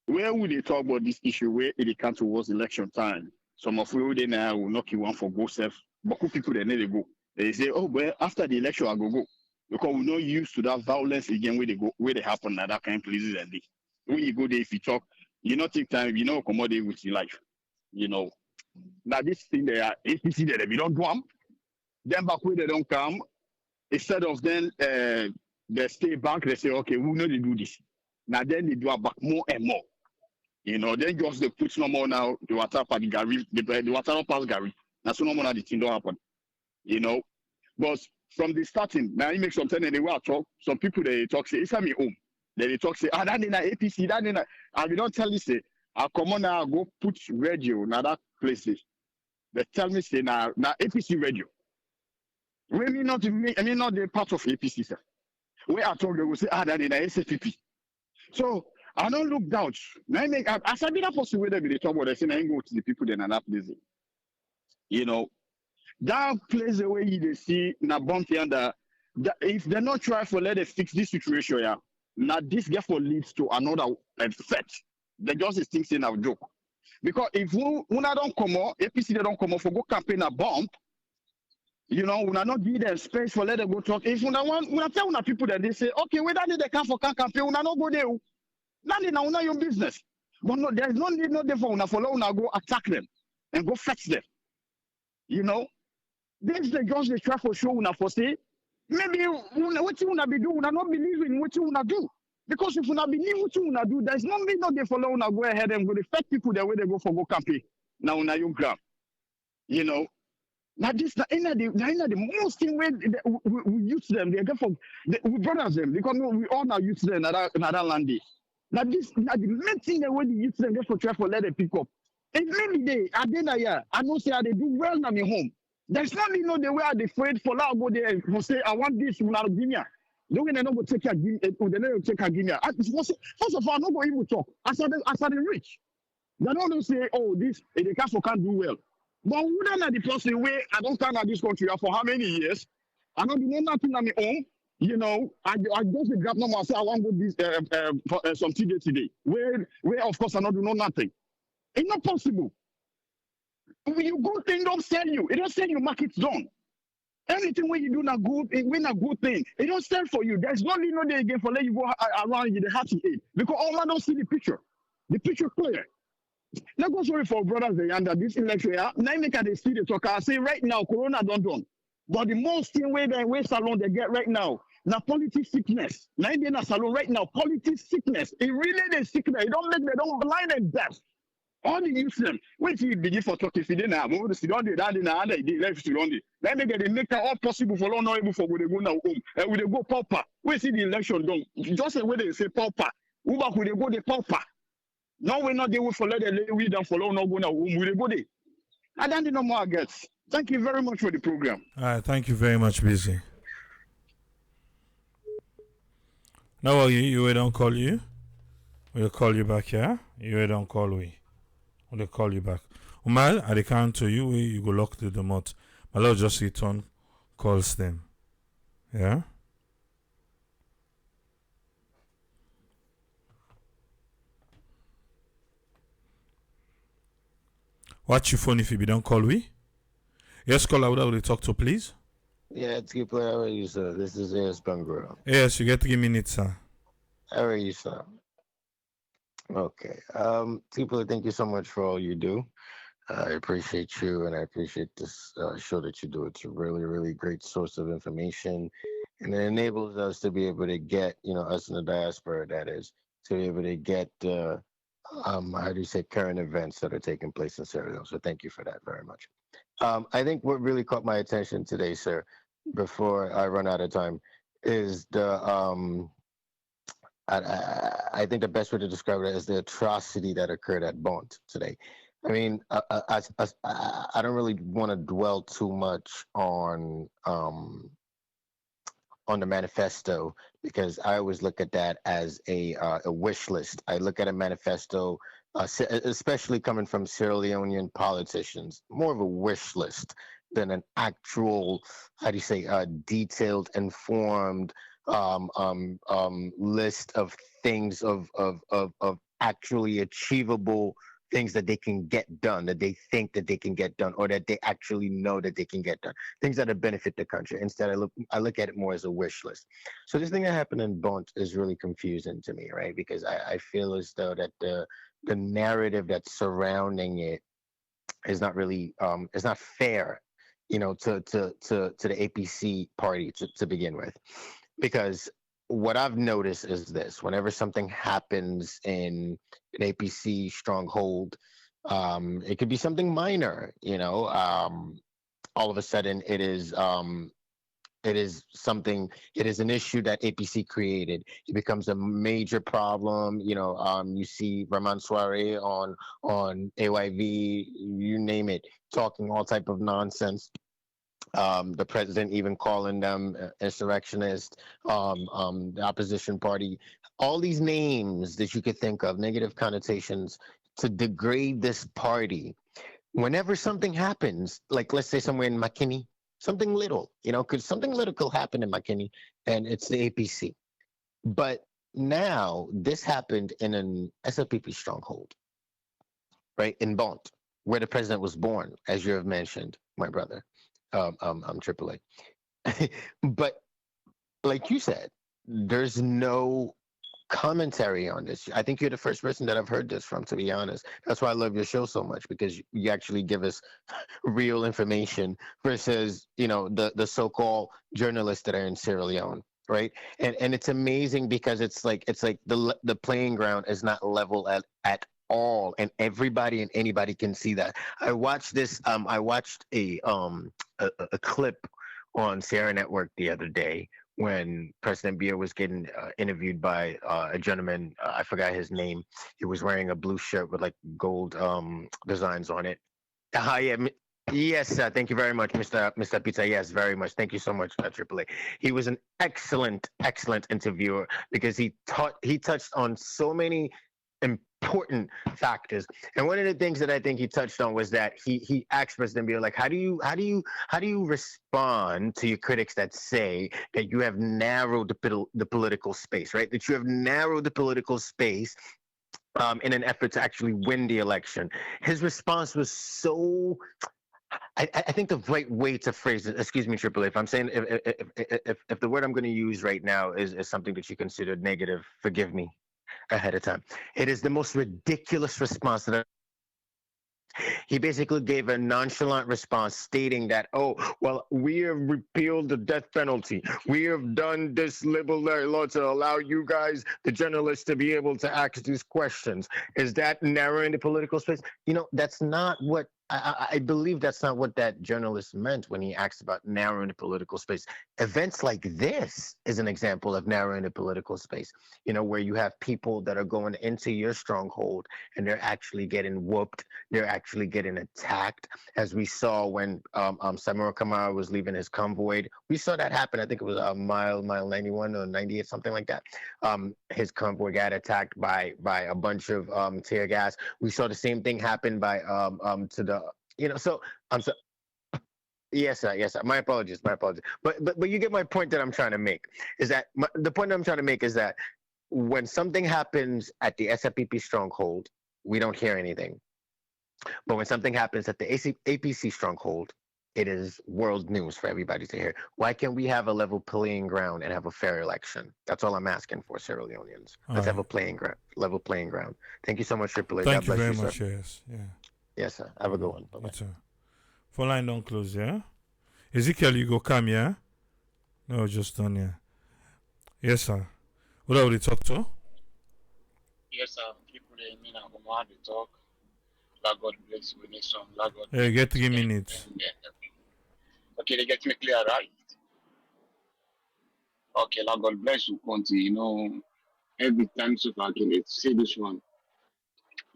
where would they talk about this issue where it comes towards election time? Some of you then will knock you one for go self, but who people they never go. They say, oh well, after the election I go. Because we're not used to that violence again where they happen at that kind of places and they. When you go there, if you talk, you not take time, you know, accommodate with your life. You know. Now this thing they are APC there, they don't do them. Then back where they don't come, instead of then they stay back, they say, okay, we know they do this. Now then they do it back more and more. You know, then just they put no more now, the water pass Gary, the water pass Gary. Now so no more now the thing don't happen. You know. But from the starting, now it makes some time they will talk. Some people they talk say, it's me home. Then they talk say, that in APC, that in I will not tell you say, I come on now go put radio now that places. They tell me say now APC radio. We mean not the part of APC, sir. Where I talk they will say, that in SLPP. So I don't look down. Now I make as I be that person where they talk about they say I ain't go to the people then and that place. You know. That place the way you see na Bonthe and if they're not trying for let them fix this situation, yeah, now this therefore leads to another effect. They just think saying a joke. Because if we don't come out, APC they don't come out for go campaign a bomb, you know, we not give them space for let them go talk. If we tell una people that they say, okay, whether they come for campaign, we not go there. Now they now your business. But no, there's no need no there for una follow una go attack them and go fetch them. You know. This the just the try for show una for say maybe what you wanna be do una not believe in what you wanna do because if una believe what you wanna do there's no need not they follow una go ahead and go the fake people the way they go for go campaign now una you grab you know now this the most thing where we use them they get from we brothers them because we all now use them another land day now this now the main thing the way they use them get for try for let them pick up and maybe they I did yeah I know say they do well na me home. There's not no the way they afraid for now go there and say I want this will not give me. They will not go take a give they never take a give me. First of all, I'm not going to talk. As I the rich. They don't say, oh, this the castle can't do well. But wouldn't the person where I don't stand at this country for how many years? I don't do nothing on my own. You know, I just grab number and say I want to do this some today. Where of course I not do nothing. It's not possible. When you go thing don't sell you. It don't sell you market's done. Anything when you do not good, when a good thing, it don't sell for you. There's no need no day again for let you go around you the happy aid. Because all I don't see the picture. The picture clear. Let go sorry for brothers they under this election. Yeah? Now make they see the talk. I say right now, Corona don't done. But the most thing where salon they get right now, now politics sickness. Now they na salon right now, politics sickness. It really the sickness. It don't make they don't blind and deaf. All the Muslims, wait till you begin for talk if you didn't have to sit on the dad in another day, left to London. Then they make that all possible for long, not able for when they go now home. And when they go pauper, we see the election done. Just the way they say pauper, Uber when they go the pauper. No, we're not there for let the lay down for long, not go now home. Will they go there? I don't know more gets. Thank you very much for the program. All right, thank you very much, Busy. Now, you don't call you. We'll call you back here. You don't call we. We'll call you back. Umar, at the count to you, you go lock the remote. My Lord just return calls them. Yeah? Watch your phone if you don't call we. Yes, caller, would I talk to, please? Yeah, it's good play. How are you, sir? This is AS Bangura. Yes, you get 3 minutes, sir. How are you, sir? Okay. People, thank you so much for all you do. I appreciate you, and I appreciate this show that you do. It's a really, really great source of information, and it enables us to be able to get, us in the diaspora, that is, to be able to get, how do you say, current events that are taking place in Sierra Leone. So thank you for that very much. I think what really caught my attention today, sir, before I run out of time, is the I think the best way to describe it is the atrocity that occurred at Bonthe today. I mean, I don't really want to dwell too much on the manifesto because I always look at that as a wish list. I look at a manifesto, especially coming from Sierra Leonean politicians, more of a wish list than an actual, how do you say, detailed, informed list of things of actually achievable things that they can get done, that they think that they can get done, or that they actually know that they can get done, things that would benefit the country. Instead, I look at it more as a wish list. So this thing that happened in Bonthe is really confusing to me, right? Because I feel as though that the narrative that's surrounding it is not really is not fair, to the APC party to begin with, because what I've noticed is this: whenever something happens in an APC stronghold, it could be something minor, all of a sudden it is something, it is an issue that APC created. It becomes a major problem. You see Raman Soare on AYV, you name it, talking all type of nonsense. The president even calling them insurrectionists, the opposition party, all these names that you could think of, negative connotations to degrade this party. Whenever something happens, like let's say somewhere in McKinney, something little, because something little could happen in McKinney and it's the APC. But now this happened in an SLPP stronghold, right, in Bonthe, where the president was born, as you have mentioned, my brother. AAA. But like you said, there's no commentary on this. I think you're the first person that I've heard this from, to be honest. That's why I love your show so much, because you actually give us real information versus, the so-called journalists that are in Sierra Leone, right? And it's amazing because it's like the playing ground is not level at all, and everybody and anybody can see that. I watched a clip on Sierra Network the other day when President Biya was getting interviewed by a gentleman. I forgot his name. He was wearing a blue shirt with like gold designs on it. Yeah. Yes, thank you very much, Mr. Pizza. Yes, very much. Thank you so much, AAA. He was an excellent interviewer because he touched on so many important factors. And one of the things that I think he touched on was that he asked President Biya, like, how do you respond to your critics that say that you have narrowed the political space, right? That you have narrowed the political space in an effort to actually win the election. His response was so. I think the right way to phrase it, excuse me, AAA, if I'm saying, if the word I'm going to use right now is something that you consider negative, forgive me ahead of time. It is the most ridiculous response that he basically gave a nonchalant response stating that, oh, well, we have repealed the death penalty. We have done this liberal law to allow you guys, the journalists, to be able to ask these questions. Is that narrowing the political space? That's not what I believe that's not what that journalist meant when he asked about narrowing the political space. Events like this is an example of narrowing the political space, where you have people that are going into your stronghold and they're actually getting whooped. They're actually getting attacked, as we saw when Samura Kamara was leaving his convoy. We saw that happen. I think it was mile 91 or 98, something like that. His convoy got attacked by a bunch of tear gas. We saw the same thing happen by to the so I'm so. Yes, sir. Yes, sir. My apologies. But you get my point that I'm trying to make. Is that the point that I'm trying to make is that when something happens at the SLPP stronghold, we don't hear anything. But when something happens at the APC stronghold, it is world news for everybody to hear. Why can't we have a level playing ground and have a fair election? That's all I'm asking for, Sierra Leoneans. Let's have a level playing ground. Thank you so much, AAA. Thank God you bless very you, much. sir. Yes, yeah. Yes, sir. Have a good one. Bye-bye. Phone line don't close, yeah? Ezekiel, you go come, yeah? No, just done, yeah. Yes, sir. What are we talk to? Yes, sir. People in Mina Oman, they talk. God bless you, nation. God Yeah, get 3 minutes. Okay, they get me clear, right? Okay, God bless you, Bonthe. every time so far can say this one.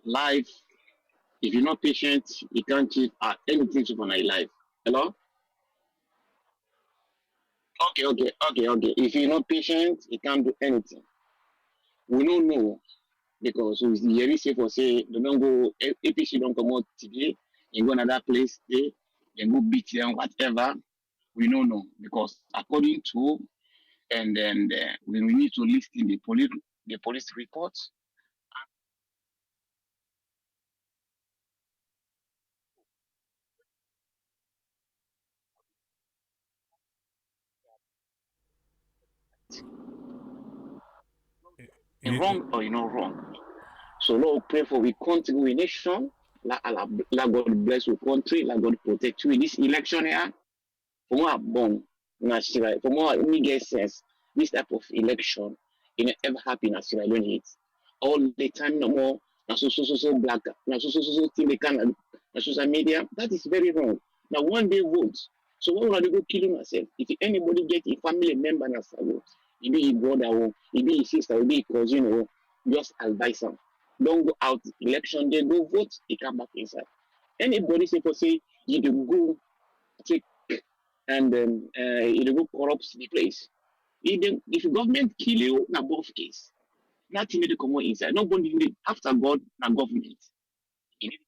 Life, if you're not patient, you can't keep anything so far in life. Hello? Okay. If you're not patient, you can't do anything. We don't know because the Yeri say for say they don't go APC don't come out today, you go another place, they go beat them, whatever. We don't know because according to and then we need to listen the police reports. Wrong or wrong. So Lord, pray for we country, we nation. Let God bless your country. Let God protect you in this election here. For more born, natural. For more me get sense. This type of election, it never happen as I don't it. All the time no more. Na so black. Na so thing they can na social media. That is very wrong. Now one day vote. So why would they go killing yourself? If anybody get a family member na salo, it be his brother or it be his sister, it be his cousin or just advise them. Don't go out election day, go vote, he come back inside. Anybody say for say you do go take and then you go corrupt the place. If the government kill you, na both case. Nothing need to come out inside. Nobody need after God na government. You need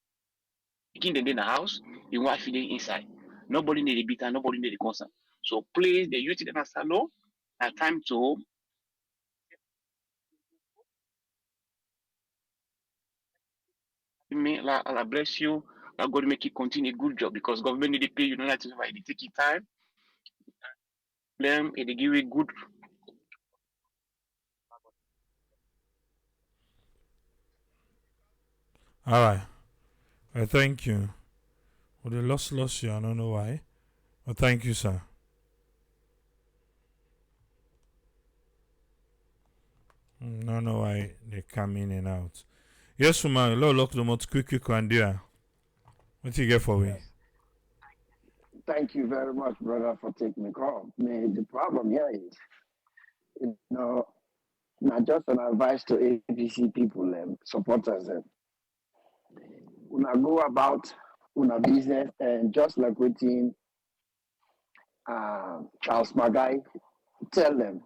taking them in the house, you want to inside. Nobody need to beat her, nobody need to concern. So please, the youth in the salon, time to me, I bless you. I God make you continue a good job because government need to pay you, no like why they take your time. Them, they give you good. All right. Thank you. Well, they lost you. I don't know why. Well, thank you, sir. I don't know why they come in and out. Yes, woman. Look the most quick and dear. What you get for me? Thank you very much, brother, for taking the call. Man, the problem here is, not just an advice to APC people and supporters. Una go about una business and just like within Charles Magai tell them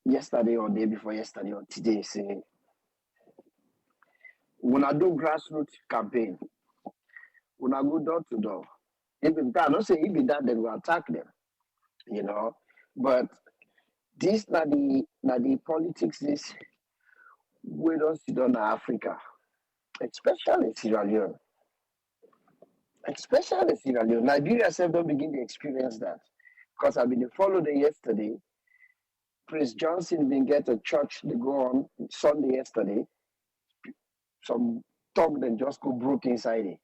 yesterday or day before yesterday or today, say, una do grassroots campaign, una go door to door. If it can, not say if it that, then we attack them. But this na the politics this we don't see on Africa, especially Sierra Leone. Especially Sierra Leone. Nigeria self don't begin to experience that. Because I've been followed yesterday. Prince Johnson been get a church to go on Sunday yesterday. Some talk then just go broke inside it.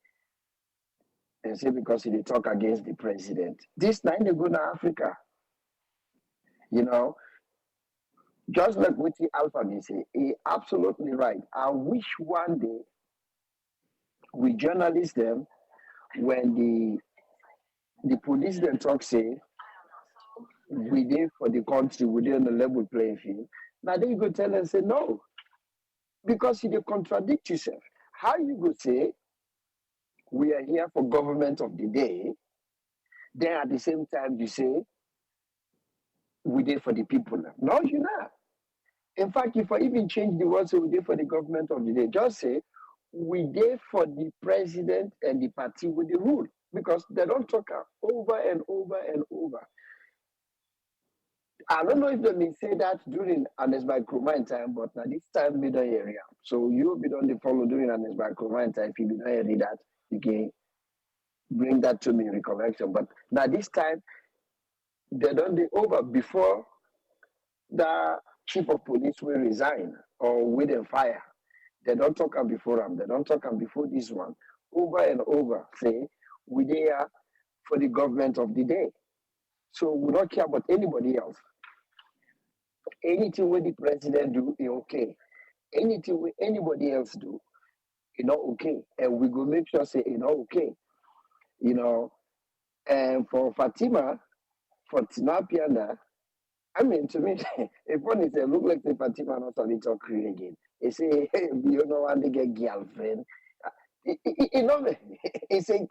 And say because he talk against the president. This night they go to Africa. You know, just like with the Alpha say, he absolutely right. I wish one day we journalists them when the police then talk say we did for the country, we did on the level playing field. Now then you go tell and say no. Because you contradict yourself. How you go say we are here for government of the day, then at the same time you say we did for the people. No, you're not. In fact, if I even change the word so we did for the government of the day, just say we did for the president and the party with the rule. Because they don't talk over and over and over. I don't know if they may say that during Ernest Micromine time, but now this time we don't hear it. So you be on the follow during Ernest Micromine time. If you don't hear that, you can bring that to me in recollection. But now this time they don't be over before the chief of police will resign or with a fire. They don't talk on before them. They don't talk on before this one. Over and over, say we there for the government of the day. So we don't care about anybody else. Anything what the president do is okay. Anything what anybody else do, not okay. And we go make sure say not okay. And for Fatima, for Tinapiana, I mean, to me, if one is a look like the Fatima not on it or create again. He say, hey, you know, and they get girlfriend. You know, he say,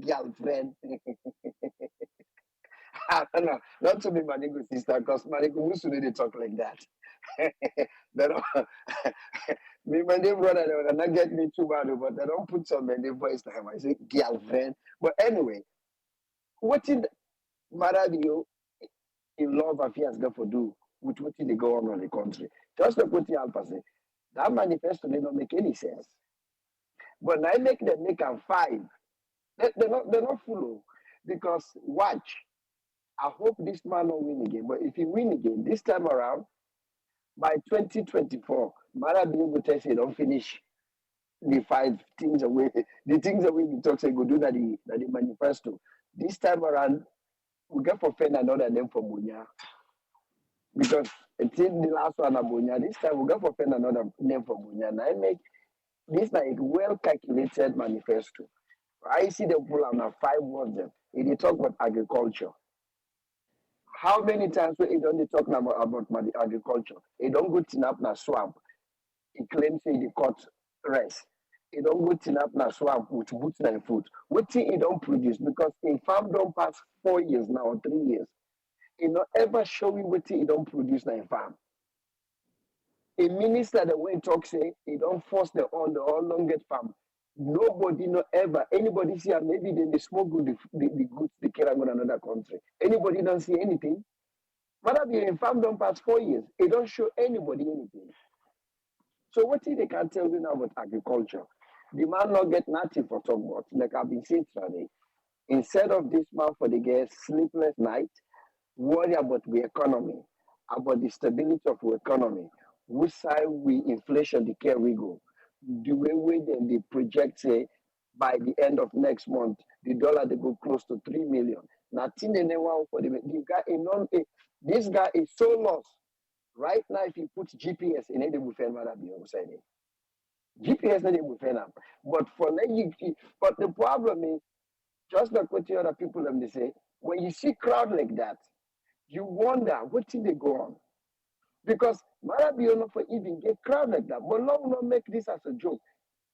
girlfriend. I don't know, not to be Manigo sister, because Manigo used to they talk like that. They don't, me, my name brother, they will not get me too bad, but they don't put some in the voice time. I say, girlfriend. But anyway, what in matter you in love affairs go for do with what they go on in the country? Just like what Alpha say, that manifesto they don't make any sense. But I make them make them five. They're not full because watch. I hope this man will win again. But if he win again this time around, by 2024, Mara be able to say don't finish the five things away. The things that we be talk say go do that the manifesto. This time around, we get for find another name for Bunya. Because it's in the last one Bunya. This time we get for find another name for Bunya. And I make this like well calculated manifesto. I see the pull on five words them. They talk about agriculture. How many times we don't they talking about agriculture? They don't go tin up na swamp. He claims he cut rest. He don't go tin up na swamp with boots and food. What he don't produce because in farm don't pass 4 years now or 3 years. He not ever show me what he don't produce na in farm. A minister the way talk say he don't force the all don't get farm. Nobody no ever anybody see maybe they smoke good the goods they carry on another country. Anybody don't see anything. Whether the farm don't pass 4 years, it don't show anybody anything. So what if they can tell you now about agriculture? The man not get nothing for talk about, like I've been saying today. Instead of this man for the get sleepless night, worry about the economy, about the stability of the economy, which side we inflation the care we go. The way then they project say by the end of next month, the dollar they go close to 3 million. Nothing they never for the guy in non this guy is so lost. Right now, if you put GPS in it, they will find what I be saying. GPS not they will find out. But for but the problem is just like what the other people them they say, when you see crowd like that, you wonder what thing they go on. Because Marabiono for even get crowd like that. But now we not make this as a joke.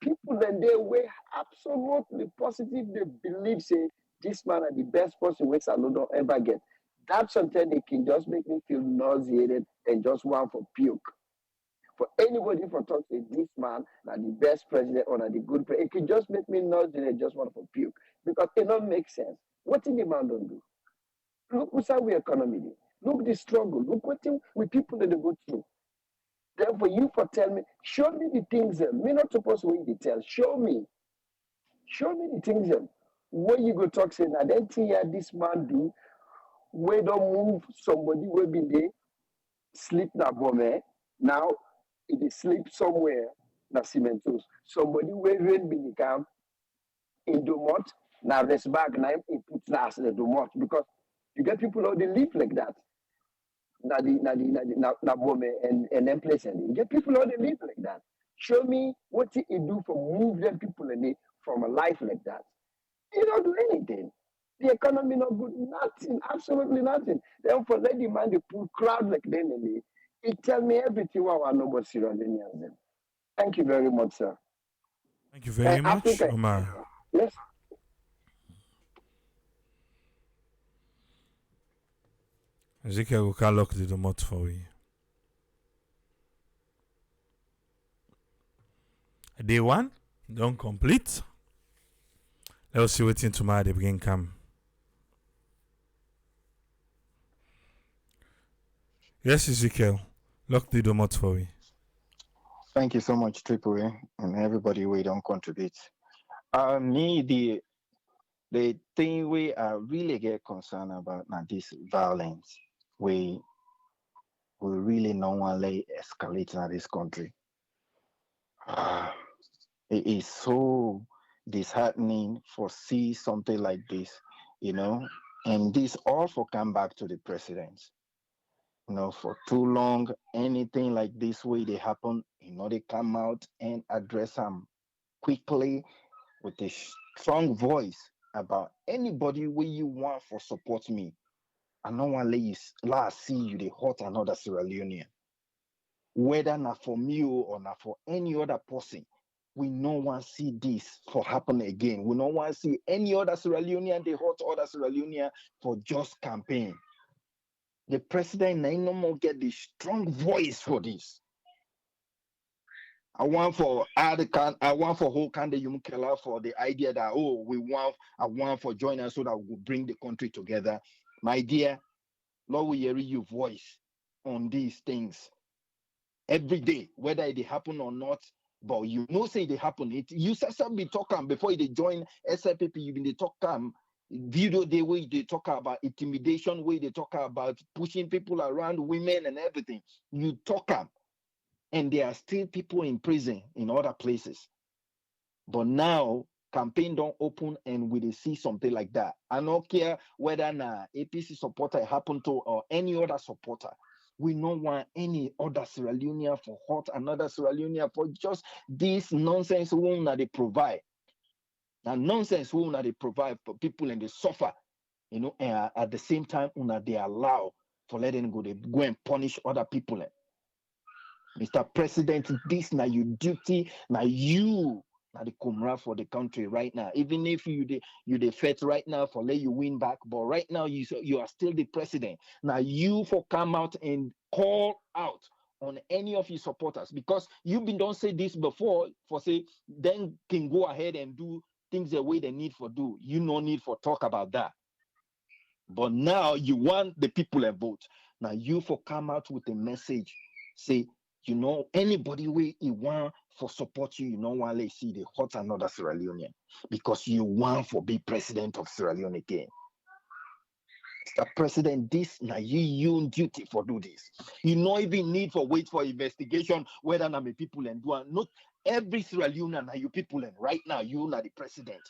People then they were absolutely positive. They believe say this man are the best person we don't ever get. That's something they can just make me feel nauseated and just want for puke. For anybody for talk say this man are the best president or the good president, it can just make me nauseated just want for puke. Because it don't make sense. What did the man don't do? Look what's our economy. Look the struggle. Look what with people that they go through. Therefore, you for tell me, show me the things that me not supposed to wait to tell. Show me the things that where you go talk say now then thing this man do, where don't move somebody will be there, sleep na bomb now it is sleep somewhere na cementos. Somebody will rain be the camp in Domot, now rest back now it puts na as the Domot because you get people how they live like that. Na bomb and then place and you get people how they live like that. Show me what he do for move them people in it from a life like that. You don't do anything. The economy not good, nothing, absolutely nothing. Therefore, let the man they pull crowd like them in it. It tell me everything what I know about Sierra Leoneans. Thank you very much, sir. Thank you very much, Africa, Omar. yes. Ezekiel will can lock the remote for you. Day one, don't complete. Let's see what's in tomorrow. They begin come. Yes, Ezekiel, lock the remote for me. Thank you so much, Triple A, and everybody we don't contribute. Me, the thing we are really get concerned about now this violence. We really don't want to escalate in this country. It is so disheartening for see something like this, you know, and this all for come back to the president. You know, for too long, anything like this way they happen, you know, they come out and address them quickly with a strong voice about anybody where you want for support me. I no one let see you they hurt another Sierra Leonean. Whether not for me or not for any other person, we no want to see this for happen again. We no want to see any other Sierra Leonean they hurt other Sierra Leonean for just campaign. The president no more get the strong voice for this. I want for whole Kande Yumkela for the idea that I want for join us so that we will bring the country together. My dear, Lord, we hear your voice on these things every day, whether they happen or not. But you know, say they happen. You some be talking before they join SLPP. You been they talk video the way they talk about intimidation, way they talk about pushing people around, women and everything. You talk and there are still people in prison in other places. But now campaign don't open and we see something like that. I don't care whether APC supporter happen to or any other supporter. We don't want any other Sierra Leonean for hurt another Sierra Leonean for just this nonsense wound that they provide. Now nonsense wound that they provide for people and they suffer, and at the same time they allow for letting go, they go and punish other people. Mr. President, this now your duty, now you now the comrade for the country right now. Even if you the fight right now for let you win back, but right now you are still the president. Now you for come out and call out on any of your supporters because you've been don't say this before for say then can go ahead and do things the way they need for do. You no need for talk about that. But now you want the people to vote. Now you for come out with a message, say, anybody way you want for support you, want to see the hurt another Sierra Leonean because you want for be president of Sierra Leone again. Mr. President, this now you duty for do this. You no even need for wait for investigation whether na me people and do not every Sierra Leonean now you people and right now you are the president.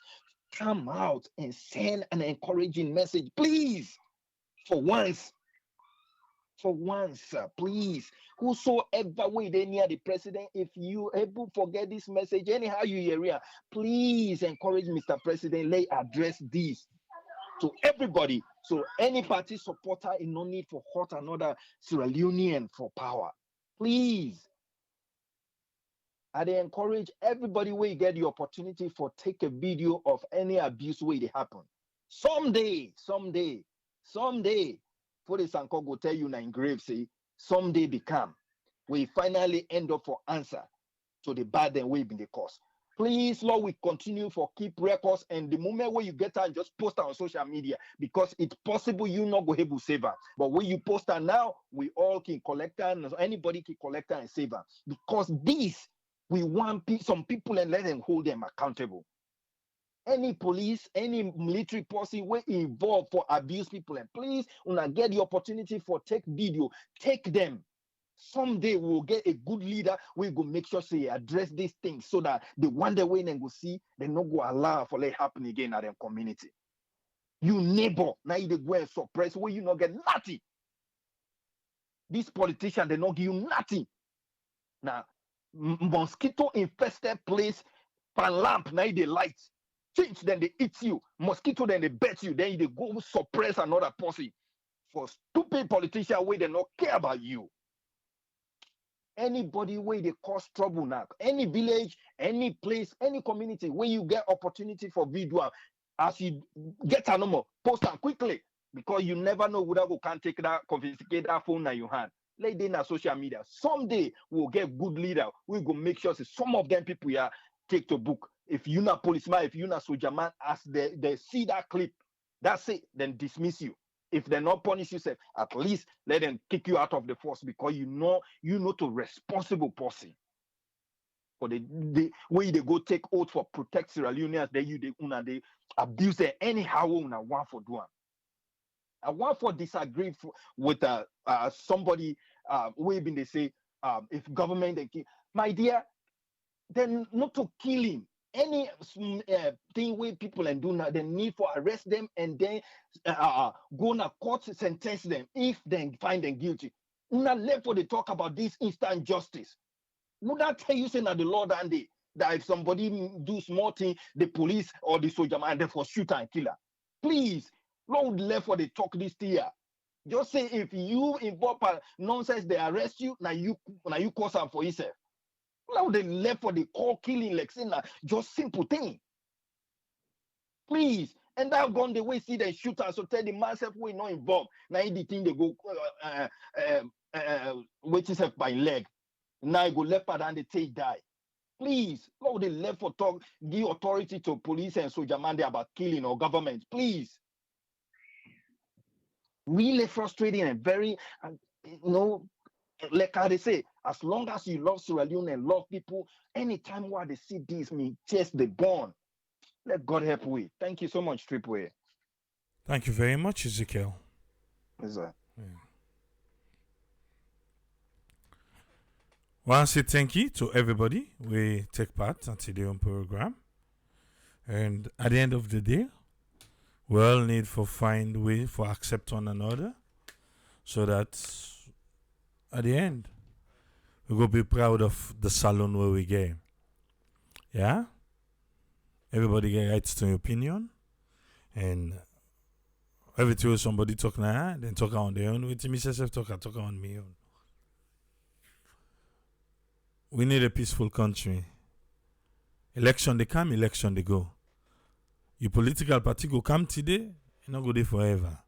Come out and send an encouraging message, please. For once, please. Whosoever way they near the president, if you able forget this message, anyhow you hear, please encourage Mr. President, let address this to everybody. So any party supporter in no need for hurt another Sierra Leonean for power. Please. I they encourage everybody where you get the opportunity for take a video of any abuse way they happen. Someday, for the Sanko go tell you na in grave say someday become we finally end up for answer to the bad and way been the cause. Please, Lord, we continue for keep records and the moment where you get her just post her on social media because it's possible you not go able to save her. But when you post her now, we all can collect her and anybody can collect her and save her because this we want some people and let them hold them accountable. Any police, any military person will involved for abuse people, and please, when I get the opportunity for take video, take them. Someday we'll get a good leader. We go make sure they address these things so that the one day when they go see, they not go allow for let happen again at their community. You neighbor, now you go and suppress where you not get nothing. These politicians, they not give you nothing. Now, mosquito infested place, pan lamp, now they light. Change, then they eat you. Mosquito, then they bet you. Then they go suppress another person. For stupid politicians where they not care about you. Anybody where they cause trouble now. Any village, any place, any community where you get opportunity for video, as you get a number, post them quickly. Because you never know whether you can take that, confiscate that phone in your hand. Lay in social media. Someday we'll get good leader. We go make sure some of them people here take to book. If you're not policeman, if you're not soldier man, as they see that clip, that's it, then dismiss you. If they not punish yourself, at least let them kick you out of the force because you know to responsible person. For the way they go take oath for protect Sierra Leoneans, they abuse them anyhow want for doing. I want for disagree with somebody way been they say if government they kill my dear, then not to kill him. Any thing where people and do now, they need for arrest them and then go to court sentence them if they find them guilty. Not left for they talk about this instant justice. Would that tell you say that the law that if somebody do small thing, the police or the soldier man they for shoot and kill her. Please, Lord left for they talk this here. Just say if you involve nonsense, they arrest you. Now you cause them for yourself. Now they left for the call killing, like saying just simple thing. Please. And that gone the way see the shooter, so tell the myself we not involved. Now the thing they go waiting self by leg. Now I go left part and they take die. Please, now they left for talk, give authority to police and soldier man about killing or government. Please. Really frustrating and very, like how they say, as long as you love Sierra Leone and love people, anytime where they see this, me chase the bond. Let God help we. Thank you so much, Triple A. Thank you very much, Ezekiel. Yes, sir. Yeah. I want to say thank you to everybody we take part in today's program. And at the end of the day, we all need to find a way for accept one another so that at the end, we go be proud of the salon where we get. Yeah? Everybody get rights to your opinion. And every time somebody talk now, then talk on their own. With me, self talk on me own. We need a peaceful country. Election they come, election they go. Your political party go come today, it not go there forever.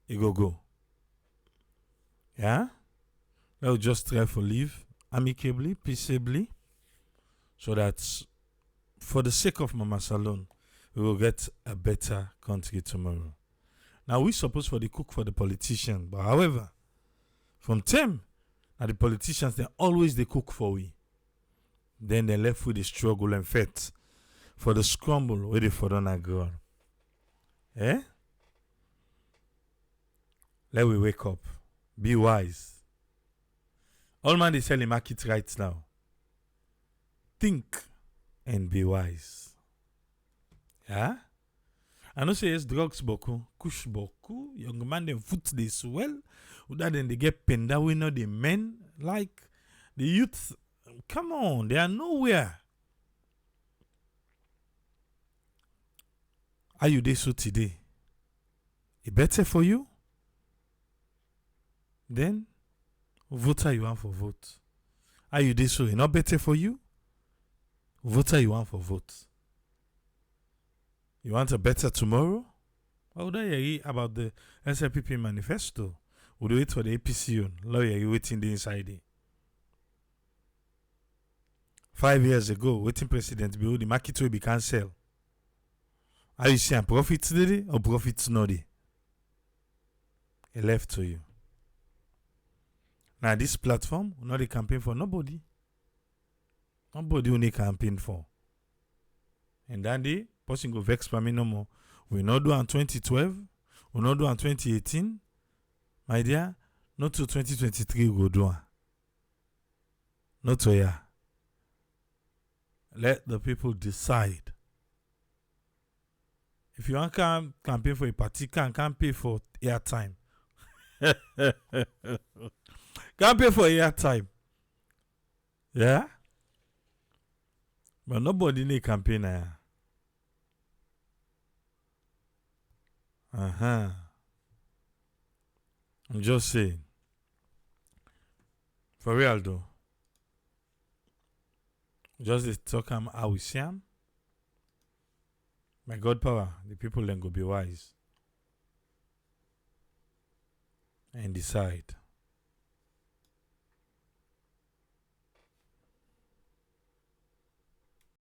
It go. Yeah? Let's just try to live amicably, peaceably, so that for the sake of Mama Salon, we will get a better country tomorrow. Now we supposed for the cook for the politician, but however, from them, now the politicians they always they cook for we. Then they left with the struggle and fight for the scramble where they for on girl. Eh? Let we wake up. Be wise. All man they sell the market right now. Think and be wise. Yeah? I know say yes, drugs boku, kush boku, young man them foot they swell, without then they get penda we know the men like the youth. Come on, they are nowhere. Are you there so today? It better for you? Then voter you want for vote. Are you there so it not better for you? Voter you want for vote. You want a better tomorrow? What would I hear about the SLPP manifesto? Would you wait for the APC on? Lawyer, you waiting the inside it. 5 years ago, waiting president bill, the market will be cancelled. Are you saying profits today or profits not? It left to you. Now this platform will not a campaign for nobody. Nobody will need campaign for. And that day, person go vex for me no more. We not do in 2012, we not do in 2018. My dear, not to 2023 we go do. Not to ya. Let the people decide. If you want to campaign for a party, can't pay for airtime. Can't pay for airtime. Yeah? But nobody need campaign. I'm just saying. For real though. Just the talk how we see him. My God power, the people then go be wise and decide.